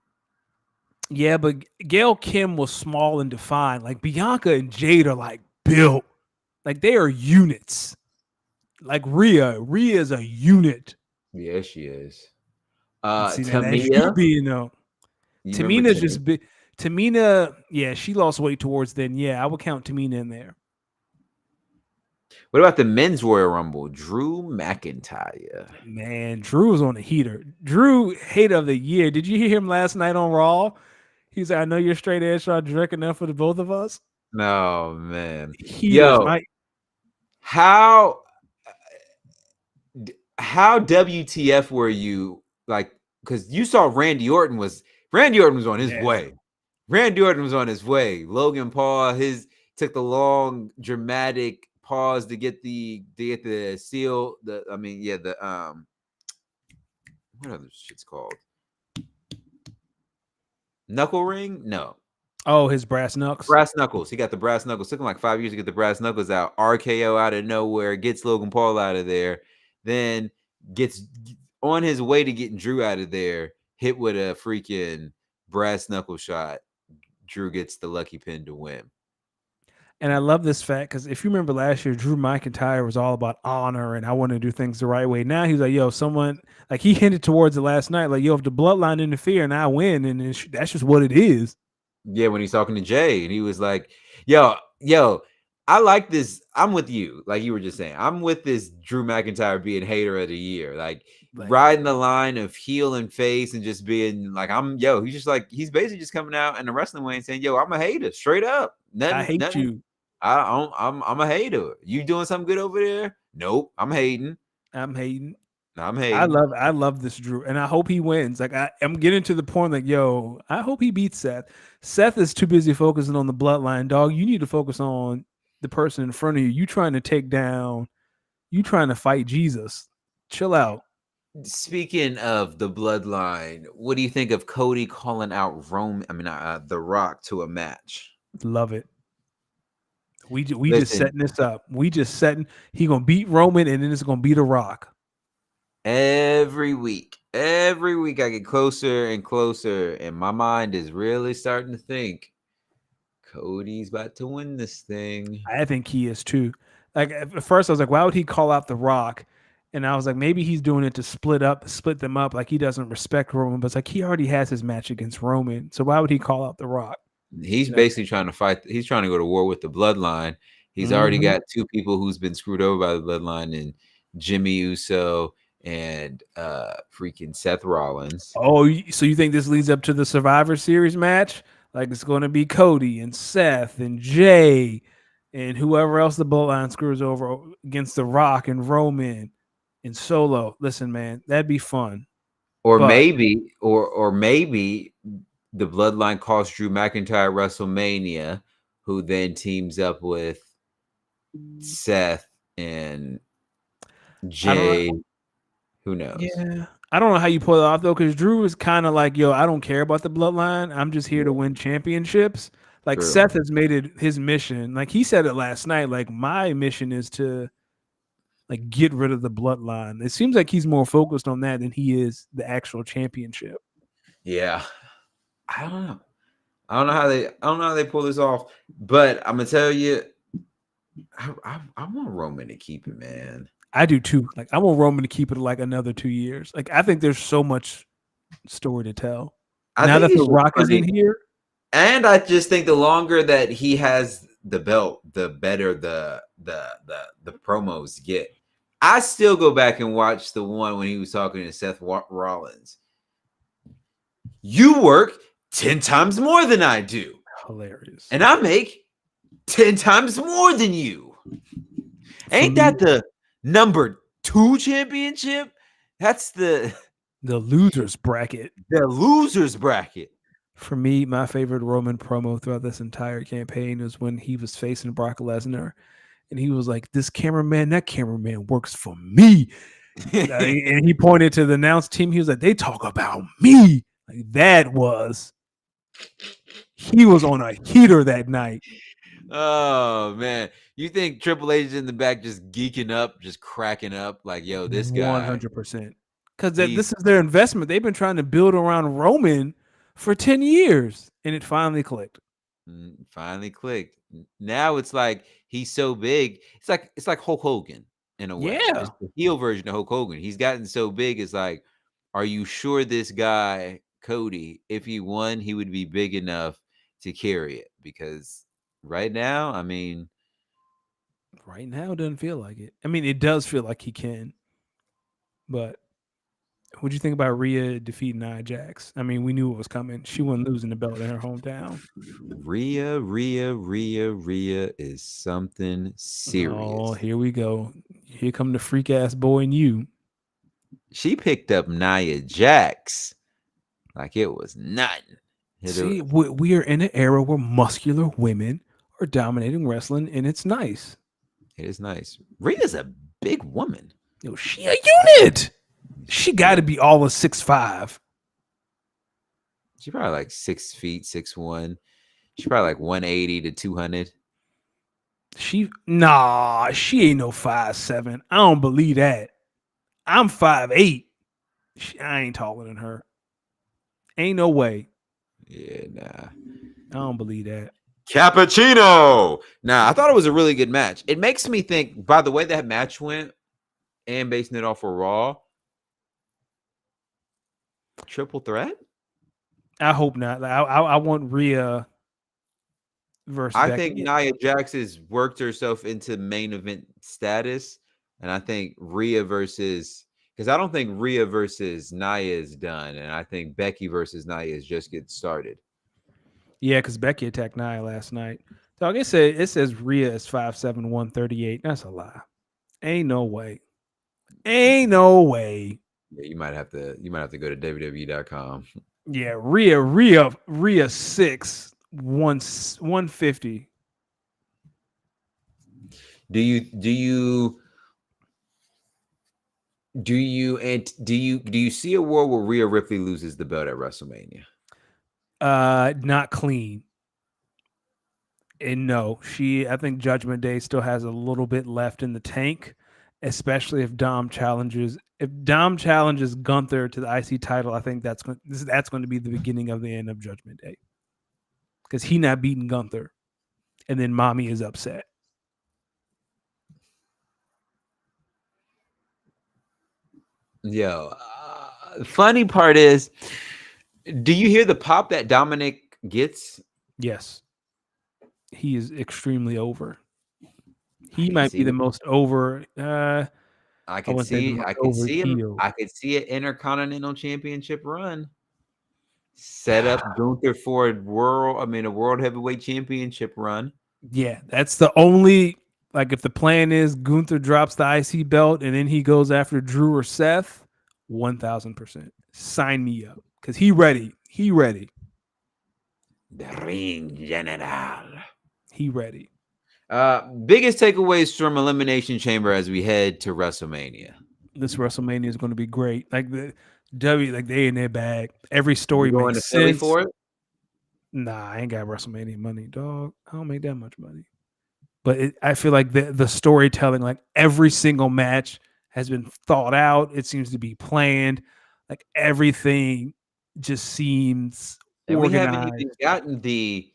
Yeah, but Gail Kim was small and defined. Like Bianca and Jade are like built. Like they are units. Like Rhea is a unit. Yeah, she is. Tamina being Tamina's just big. Tamina, yeah, she lost weight towards then. Yeah, I would count Tamina in there. What about the men's Royal Rumble? Drew McIntyre. Man, Drew was on a heater. Drew, hater of the year. Did you hear him last night on Raw? He's like, I know you're straight edge, so I direct enough for the both of us. No, man. How WTF were you like? Because you saw Randy Orton was on his way. Randy Orton was on his way. Logan Paul took the long dramatic pause to get the seal. What other shit's called? Knuckle ring? No. Oh, his brass knuckles. Brass knuckles. He got the brass knuckles. Took him like 5 years to get the brass knuckles out. RKO out of nowhere. Gets Logan Paul out of there. Then gets on his way to getting Drew out of there. Hit with a freaking brass knuckle shot. Drew gets the lucky pin to win. And I love this fact because if you remember last year, Drew McIntyre was all about honor and I want to do things the right way. Now he's like, yo, someone like he hinted towards it last night, like, yo, if the bloodline interfere and I win, and that's just what it is. Yeah, when he's talking to Jay, and he was like, yo, I like this. I'm with you, like you were just saying. I'm with this Drew McIntyre being hater of the year. Like Like, riding the line of heel and face and just being like, he's just like, he's basically just coming out in the wrestling way and saying, yo, I'm a hater straight up. I hate Nothing. you. I'm a hater. You doing something good over there? Nope. I'm hating. I'm hating. I'm hating. I love this Drew, and I hope he wins. Like I'm getting to the point, like, yo, I hope he beats Seth. Seth is too busy focusing on the bloodline, dog. You need to focus on the person in front of you. You trying to take down, you trying to fight Jesus. Chill out. Speaking of the bloodline, what do you think of Cody calling out The Rock to a match? Love it. We just Listen, setting this up. We just setting. He gonna beat Roman, and then it's gonna be The Rock. every week I get closer and closer, and my mind is really starting to think Cody's about to win this thing. I think he is too. Like at first, I was like, why would he call out The Rock? And I was like, maybe he's doing it to split them up. Like he doesn't respect Roman, but it's like he already has his match against Roman. So why would he call out The Rock? He's basically trying to fight. He's trying to go to war with the bloodline. He's already got two people who's been screwed over by the bloodline, and Jimmy Uso and freaking Seth Rollins. Oh, so you think this leads up to the Survivor Series match? Like it's going to be Cody and Seth and Jay and whoever else the bloodline screws over against The Rock and Roman and Solo. Listen, man, that'd be fun. Maybe the bloodline cost Drew McIntyre WrestleMania, who then teams up with Seth and Jay. Who knows? Yeah. I don't know how you pull it off though, because Drew is kind of like, yo, I don't care about the bloodline. I'm just here to win championships. Like True. Seth has made it his mission. Like he said it last night. Like my mission is to like get rid of the bloodline. It seems like he's more focused on that than he is the actual championship. Yeah. I don't know. I don't know how they pull this off. But I'm gonna tell you, I want Roman to keep it, man. I do too. Like I want Roman to keep it like another 2 years. Like I think there's so much story to tell. Now that The Rock is in here. And I just think the longer that he has the belt, the better the promos get. I still go back and watch the one when he was talking to Seth Rollins. You work 10 times more than I do. Hilarious. And I make 10 times more than you. Ain't that the number 2 championship? That's the losers bracket. The losers bracket. For me, my favorite Roman promo throughout this entire campaign was when he was facing Brock Lesnar, and he was like, "That cameraman works for me." And he pointed to the announce team. He was like, "They talk about me." Like he was on a heater that night. Oh man, you think Triple H is in the back just geeking up, just cracking up, like, yo, this guy 100%. Because this is their investment. They've been trying to build around Roman for 10 years, and it finally clicked. Now it's like he's so big. It's like Hulk Hogan in a way. Yeah. It's the heel version of Hulk Hogan. He's gotten so big. It's like, are you sure this guy, Cody, if he won, he would be big enough to carry it? Because right now, it doesn't feel like it. I mean, it does feel like he can. But what'd you think about Rhea defeating Nia Jax? I mean, we knew it was coming. She wasn't losing the belt in her hometown. Rhea is something serious. Oh, here we go. Here come the freak ass boy in you. She picked up Nia Jax like it was nothing. See, we are in an era where muscular women are dominating wrestling, and it's nice. It is nice. Rhea's a big woman. Yo, she a unit. She got to be all of 6'5". She probably like 6 feet, 6'1". She probably like 180 to 200. She ain't no 5'7". I don't believe that. I'm 5'8". I ain't taller than her. Ain't no way. Yeah, nah. I don't believe that. Cappuccino. Nah, I thought it was a really good match. It makes me think, by the way that match went, and basing it off of Raw, triple threat? I hope not. I want Rhea versus I Becky. think Nia Jax has worked herself into main event status, and I think Rhea versus, Because I don't think Rhea versus Nia is done, and I think Becky versus Nia is just getting started. Yeah, because Becky attacked Nia last night. Dog, it says Rhea is 5'7", 138. That's a lie. Ain't no way. Ain't no way. Yeah, you might have to go to WWE.com. Yeah, Rhea 6'1", 150. Do you see a world where Rhea Ripley loses the belt at WrestleMania? Not clean. And no, I think Judgment Day still has a little bit left in the tank, especially if Dom challenges Gunther to the IC title. I think that's going to be the beginning of the end of Judgment Day, because he not beating Gunther, and then Mommy is upset. Yo, funny part is, do you hear the pop that Dominic gets? Yes, he is extremely over. He might be the most over. I could see him. I could see an Intercontinental Championship run set up Gunther for a World Heavyweight Championship run. Yeah, that's the only, like, if the plan is Gunther drops the IC belt and then he goes after Drew or Seth, 1000%. Sign me up, because he ready. He ready. The Ring General. He ready. Biggest takeaways from Elimination Chamber as we head to WrestleMania. This WrestleMania is going to be great. Like they in their bag. Every story going makes to Philly sense. for it? Nah, I ain't got WrestleMania money, dog. I don't make that much money. But I feel like the storytelling, like every single match has been thought out. It seems to be planned. Like everything just seems organized. We haven't even gotten the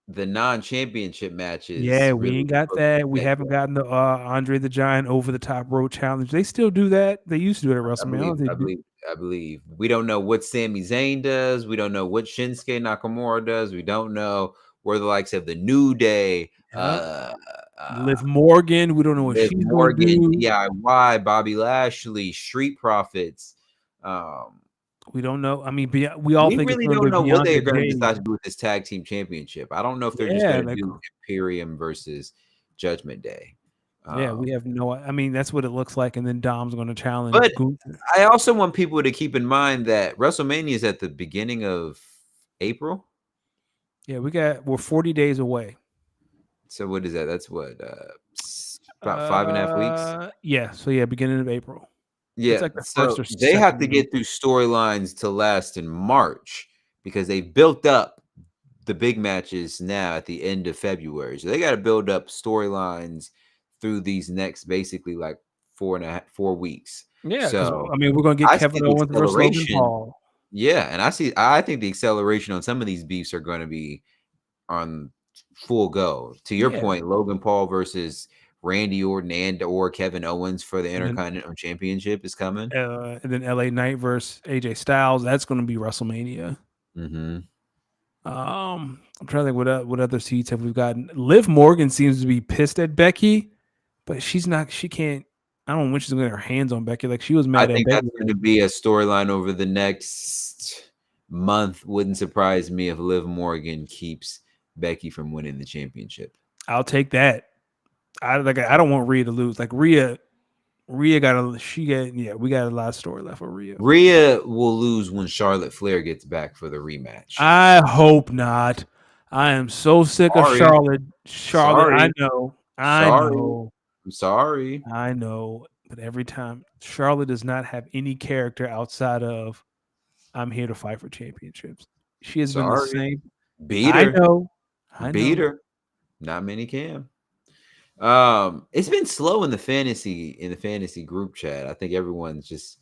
non-championship matches. Yeah, we ain't got that. We haven't gotten the Andre the Giant over the top rope challenge. They still do that. They used to do it at WrestleMania. I believe. We don't know what Sami Zayn does. We don't know what Shinsuke Nakamura does. We don't know where the likes of the New Day, Liv Morgan. We don't know what she's going to do. DIY, Bobby Lashley, Street Profits. We don't know. I mean, we all think really don't know what they're going to decide to do with this tag team championship. I don't know if they're just going to do Imperium versus Judgment Day. We have no. I mean, that's what it looks like, and then Dom's going to challenge. But Gunther. I also want people to keep in mind that WrestleMania is at the beginning of April. Yeah, we're 40 days away. So what is that? That's what about 5.5 weeks. Yeah. So beginning of April. Yeah, like the first or they have to get through storylines to last in March, because they built up the big matches now at the end of February. So they got to build up storylines through these next basically like 4 weeks. Yeah. So I mean, we're going to get Kevin Owens versus Logan Paul. Yeah, and I think the acceleration on some of these beefs are going to be on full go. To your point, Logan Paul versus Randy Orton or Kevin Owens for the Intercontinental Championship is coming. And then LA Knight versus AJ Styles. That's going to be WrestleMania. Mm-hmm. I'm trying to think what other seats have we gotten. Liv Morgan seems to be pissed at Becky, but she's not. She can't. I don't know when she's going to get her hands on Becky. Like, she was mad at Becky. I think that's going to be a storyline over the next month. Wouldn't surprise me if Liv Morgan keeps Becky from winning the championship. I'll take that. I don't want Rhea to lose. Like, Rhea we got a lot of story left for Rhea. Rhea will lose when Charlotte Flair gets back for the rematch. I hope not. I am so sick of Charlotte. Sorry. I know. I'm sorry. I know. But every time, Charlotte does not have any character outside of I'm here to fight for championships. She has been the same. Beat her. I know. Beat her. Not many can. It's been slow in the fantasy group chat. I think everyone's just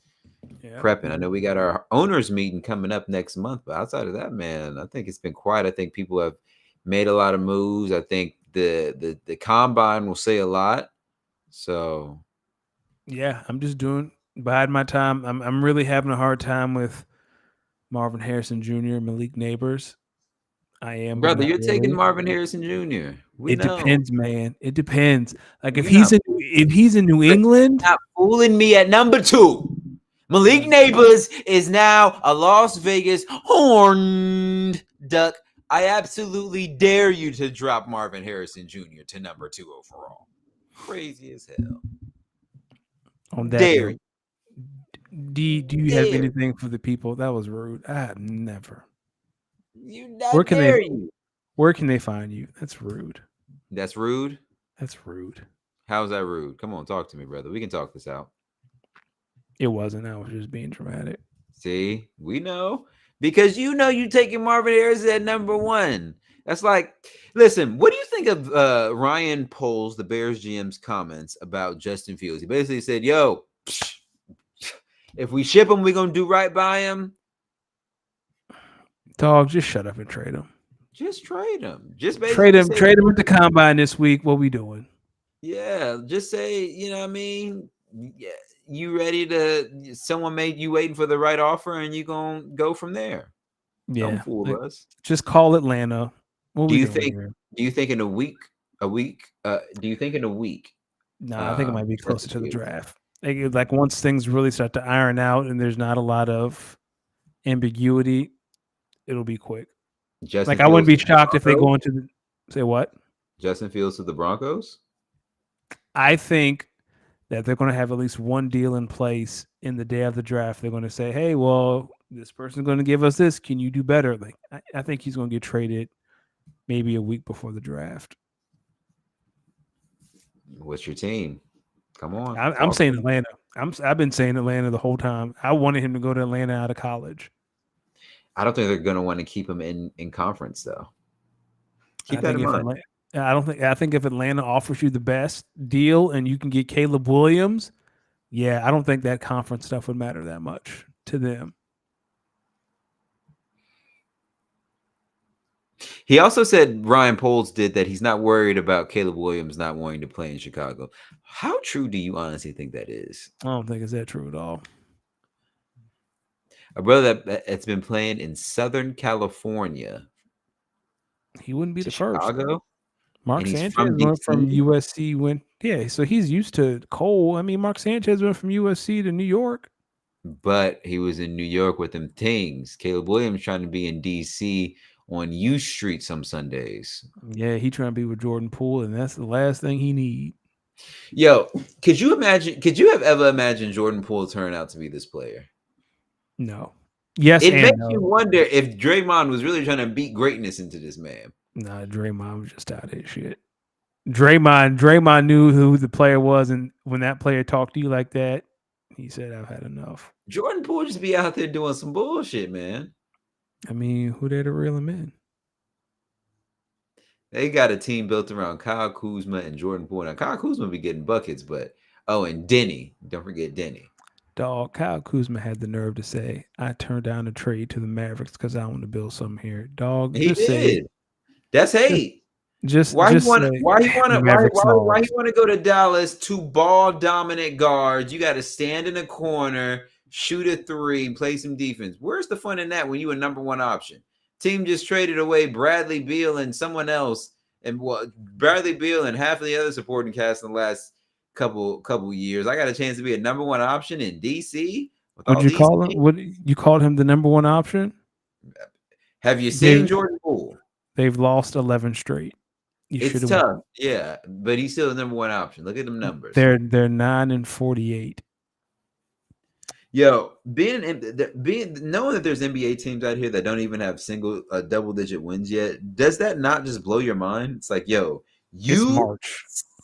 prepping. I know we got our owners meeting coming up next month, but outside of that, man, I think it's been quiet. I think people have made a lot of moves. I think the combine will say a lot. So yeah, I'm just biding my time. I'm really having a hard time with Marvin Harrison Jr., Malik Neighbors. I am, brother. You're taking Marvin Harrison Jr. Depends, man. It depends. Like, if he's in New England, not fooling me at number 2. Malik Neighbors is now a Las Vegas horned duck. I absolutely dare you to drop Marvin Harrison Jr. to number 2 overall. Crazy as hell. On that Dare note, do you have anything for the people? That was rude. I have never. Where can they? Where can they find you? That's rude. That's rude. That's rude. How's that rude? Come on, talk to me, brother. We can talk this out. It wasn't. I was just being dramatic. See, we know because you taking Marvin Harrison at number 1. That's like, listen, what do you think of Ryan Poles, the Bears GM's comments about Justin Fields? He basically said, yo, if we ship him, we're going to do right by him. Dog, just shut up and trade him. Just trade him. Just trade him. Trade him at the combine this week. What we doing? Yeah, just say, you know what I mean? Yeah, you ready to, someone made you waiting for the right offer and you going to go from there. Yeah. Don't fool us. Just call Atlanta. Do you think in a week? Do you think in a week? No, I think it might be closer to the draft. Like once things really start to iron out and there's not a lot of ambiguity, it'll be quick. I wouldn't be shocked if they go into the say what? Justin Fields to the Broncos? I think that they're going to have at least one deal in place in the day of the draft. They're going to say, hey, well, this person's going to give us this. Can you do better? Like I think he's going to get traded maybe a week before the draft. What's your team? Come on. I'm saying Atlanta. I've been saying Atlanta the whole time. I wanted him to go to Atlanta out of college. I don't think they're going to want to keep him in conference, though. Keep that in mind. I think if Atlanta offers you the best deal and you can get Caleb Williams, yeah, I don't think that conference stuff would matter that much to them. He also said, Ryan Poles did, that he's not worried about Caleb Williams not wanting to play in Chicago. How true do you honestly think that is? I don't think it's that true at all. A brother that's been playing in Southern California. He wouldn't be the first. Chicago? Mark Sanchez went from USC. So he's used to Cole. I mean, Mark Sanchez went from USC to New York. But he was in New York with them things. Caleb Williams trying to be in D.C. on U Street some Sundays. Yeah, he trying to be with Jordan Poole, and that's the last thing he need. Yo, could you have ever imagined Jordan Poole turn out to be this player? No. Yes, it makes you wonder if Draymond was really trying to beat greatness into this man. Nah, Draymond was just out of his shit. Draymond knew who the player was, and when that player talked to you like that, he said, I've had enough. Jordan Poole just be out there doing some bullshit, man. I mean, who there to reel him in? They got a team built around Kyle Kuzma and Jordan Poole. Now, Kyle Kuzma be getting buckets, but and Denny. Don't forget Denny. Dog, Kyle Kuzma had the nerve to say, I turned down a trade to the Mavericks because I want to build something here. Dog, he did. That's hate. Why you want to go to Dallas? 2 ball dominant guards. You got to stand in a corner, shoot a 3, play some defense. Where's the fun in that when you a number 1 option? Team just traded away Bradley Beal and someone else, and Bradley Beal and half of the other supporting cast in the last couple years. I got a chance to be a number 1 option in DC. Would you call him? Would you called him the number 1 option? Have you seen Jordan Poole? They've lost 11 straight. It's tough, yeah, but he's still the number 1 option. Look at them numbers. They're 9-48. Yo, being knowing that there's NBA teams out here that don't even have double-digit wins yet, does that not just blow your mind? It's like, yo, you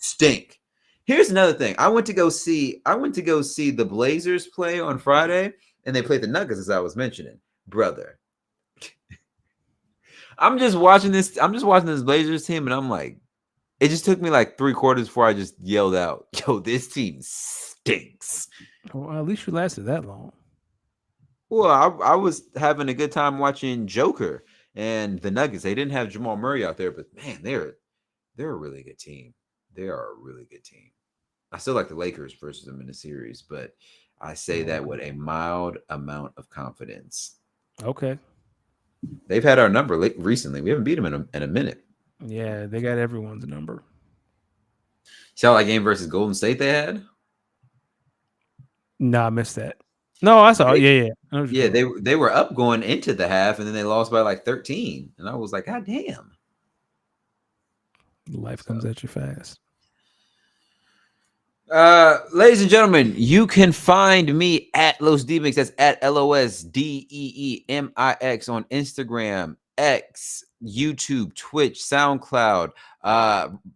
stink. Here's another thing. I went to go see the Blazers play on Friday, and they played the Nuggets, as I was mentioning, brother. I'm just watching this Blazers team, and I'm like, it just took me like 3 quarters before I just yelled out, yo, this team stinks. Well, at least you lasted that long. Well, I was having a good time watching Joker and the Nuggets. They didn't have Jamal Murray out there, but man, they're a really good team. They are a really good team. I still like the Lakers versus them in the series, but I say that with a mild amount of confidence. Okay. They've had our number recently. We haven't beat them in a minute. Yeah, they got everyone's number. See how that game versus Golden State they had? No, I missed that. No, I saw. They, Yeah, yeah. I know what yeah, you're talking they were up going into the half, and then they lost by like 13, and I was like, God damn. about. Life So. comes at you fast. Ladies and gentlemen, you can find me at Los Demix. That's at LOSDEEMIX on Instagram, X, YouTube, Twitch, SoundCloud.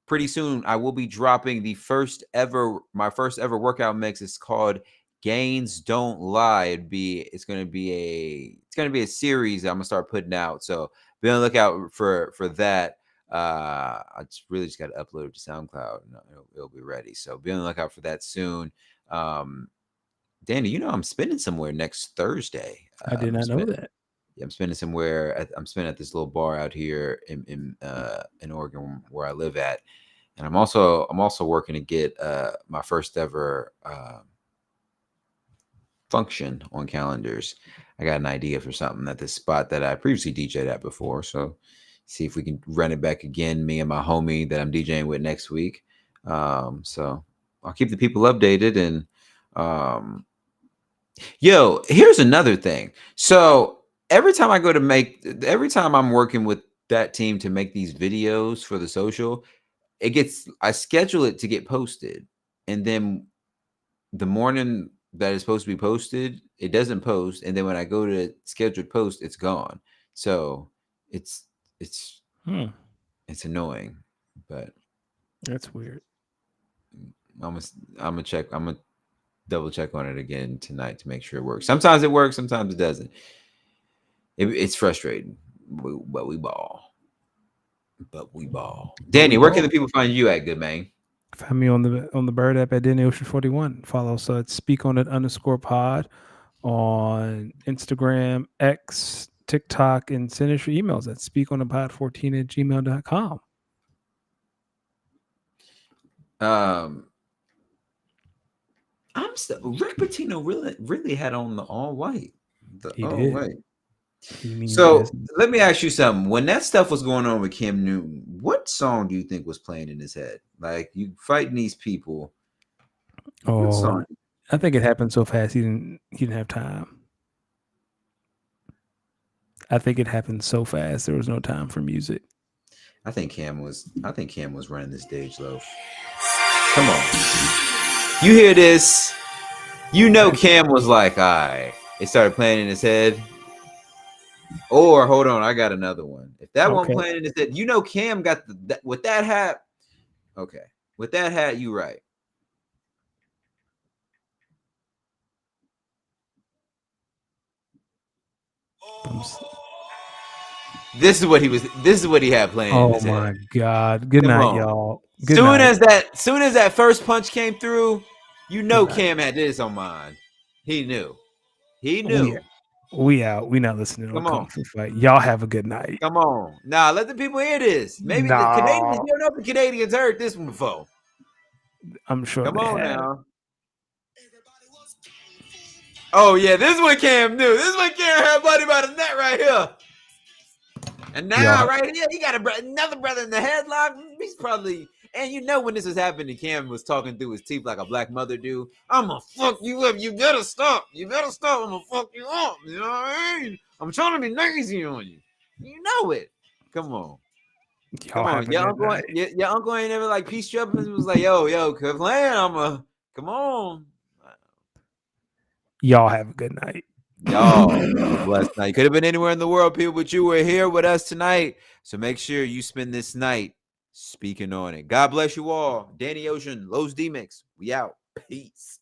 Pretty soon I will be dropping my first ever workout mix. It's called Gains Don't Lie. It's gonna be a series I'm gonna start putting out. So be on the lookout for that. I just got to upload it to SoundCloud and it'll be ready. So be on the lookout for that soon. Danny, I'm spending somewhere next Thursday. I did not know that. Yeah, I'm spending somewhere. I'm spending at this little bar out here in Oregon where I live at, and I'm also working to get my first ever function on calendars. I got an idea for something at this spot that I previously DJ'd at before, so see if we can run it back again, me and my homie that I'm DJing with next week. So I'll keep the people updated. And here's another thing. So every time I'm working with that team to make these videos for the social, I schedule it to get posted. And then the morning that is supposed to be posted, it doesn't post. And then when I go to scheduled post, it's gone. So it's annoying, but that's weird. I'm gonna check. I'm gonna double check on it again tonight to make sure it works. Sometimes it works, sometimes it doesn't. It's frustrating, but we ball. Danny, where can the people find you at, good man? Find me on the Bird app at Danny Ocean 41. Follow us at Speak On It _pod on Instagram, X, TikTok, and send us your emails at speakonthepod14@gmail.com. Rick Pitino really had on the all white. He did. White. So let me ask you something. When that stuff was going on with Cam Newton, what song do you think was playing in his head? Like, you fighting these people. What song? I think it happened so fast he didn't have time. I think it happened so fast there was no time for music. I think Cam was running the stage loaf. Come on. You hear this? Cam was like, all right. It started playing in his head. Or hold on, I got another one. If that one playing in his head, Cam got with that hat. Okay. With that hat, you right. This is what he had playing. Oh my God. Good night, y'all. Soon as that first punch came through, Cam had this on mind. He knew. We out. We not listening to a kung fu fight. Y'all have a good night. Come on. Now let the people hear this. Maybe the Canadians, you don't know if the Canadians heard this one before. I'm sure. Come on now. Oh yeah, this is what Cam knew. This is what Cam had buddy by the net right here. And now right here, he got another brother in the headlock. He's probably, and when this was happening, Cam was talking through his teeth like a black mother do. I'm gonna fuck you up. You better stop. I'm gonna fuck you up. You know what I mean? I'm trying to be lazy on you. You know it. Come on. Your uncle ain't never like peace up and was like, yo, Cleveland, come on. Y'all have a good night. Y'all blessed night. Could have been anywhere in the world, people, but you were here with us tonight. So make sure you spend this night speaking on it. God bless you all. Danny Ocean, Los Demix. We out. Peace.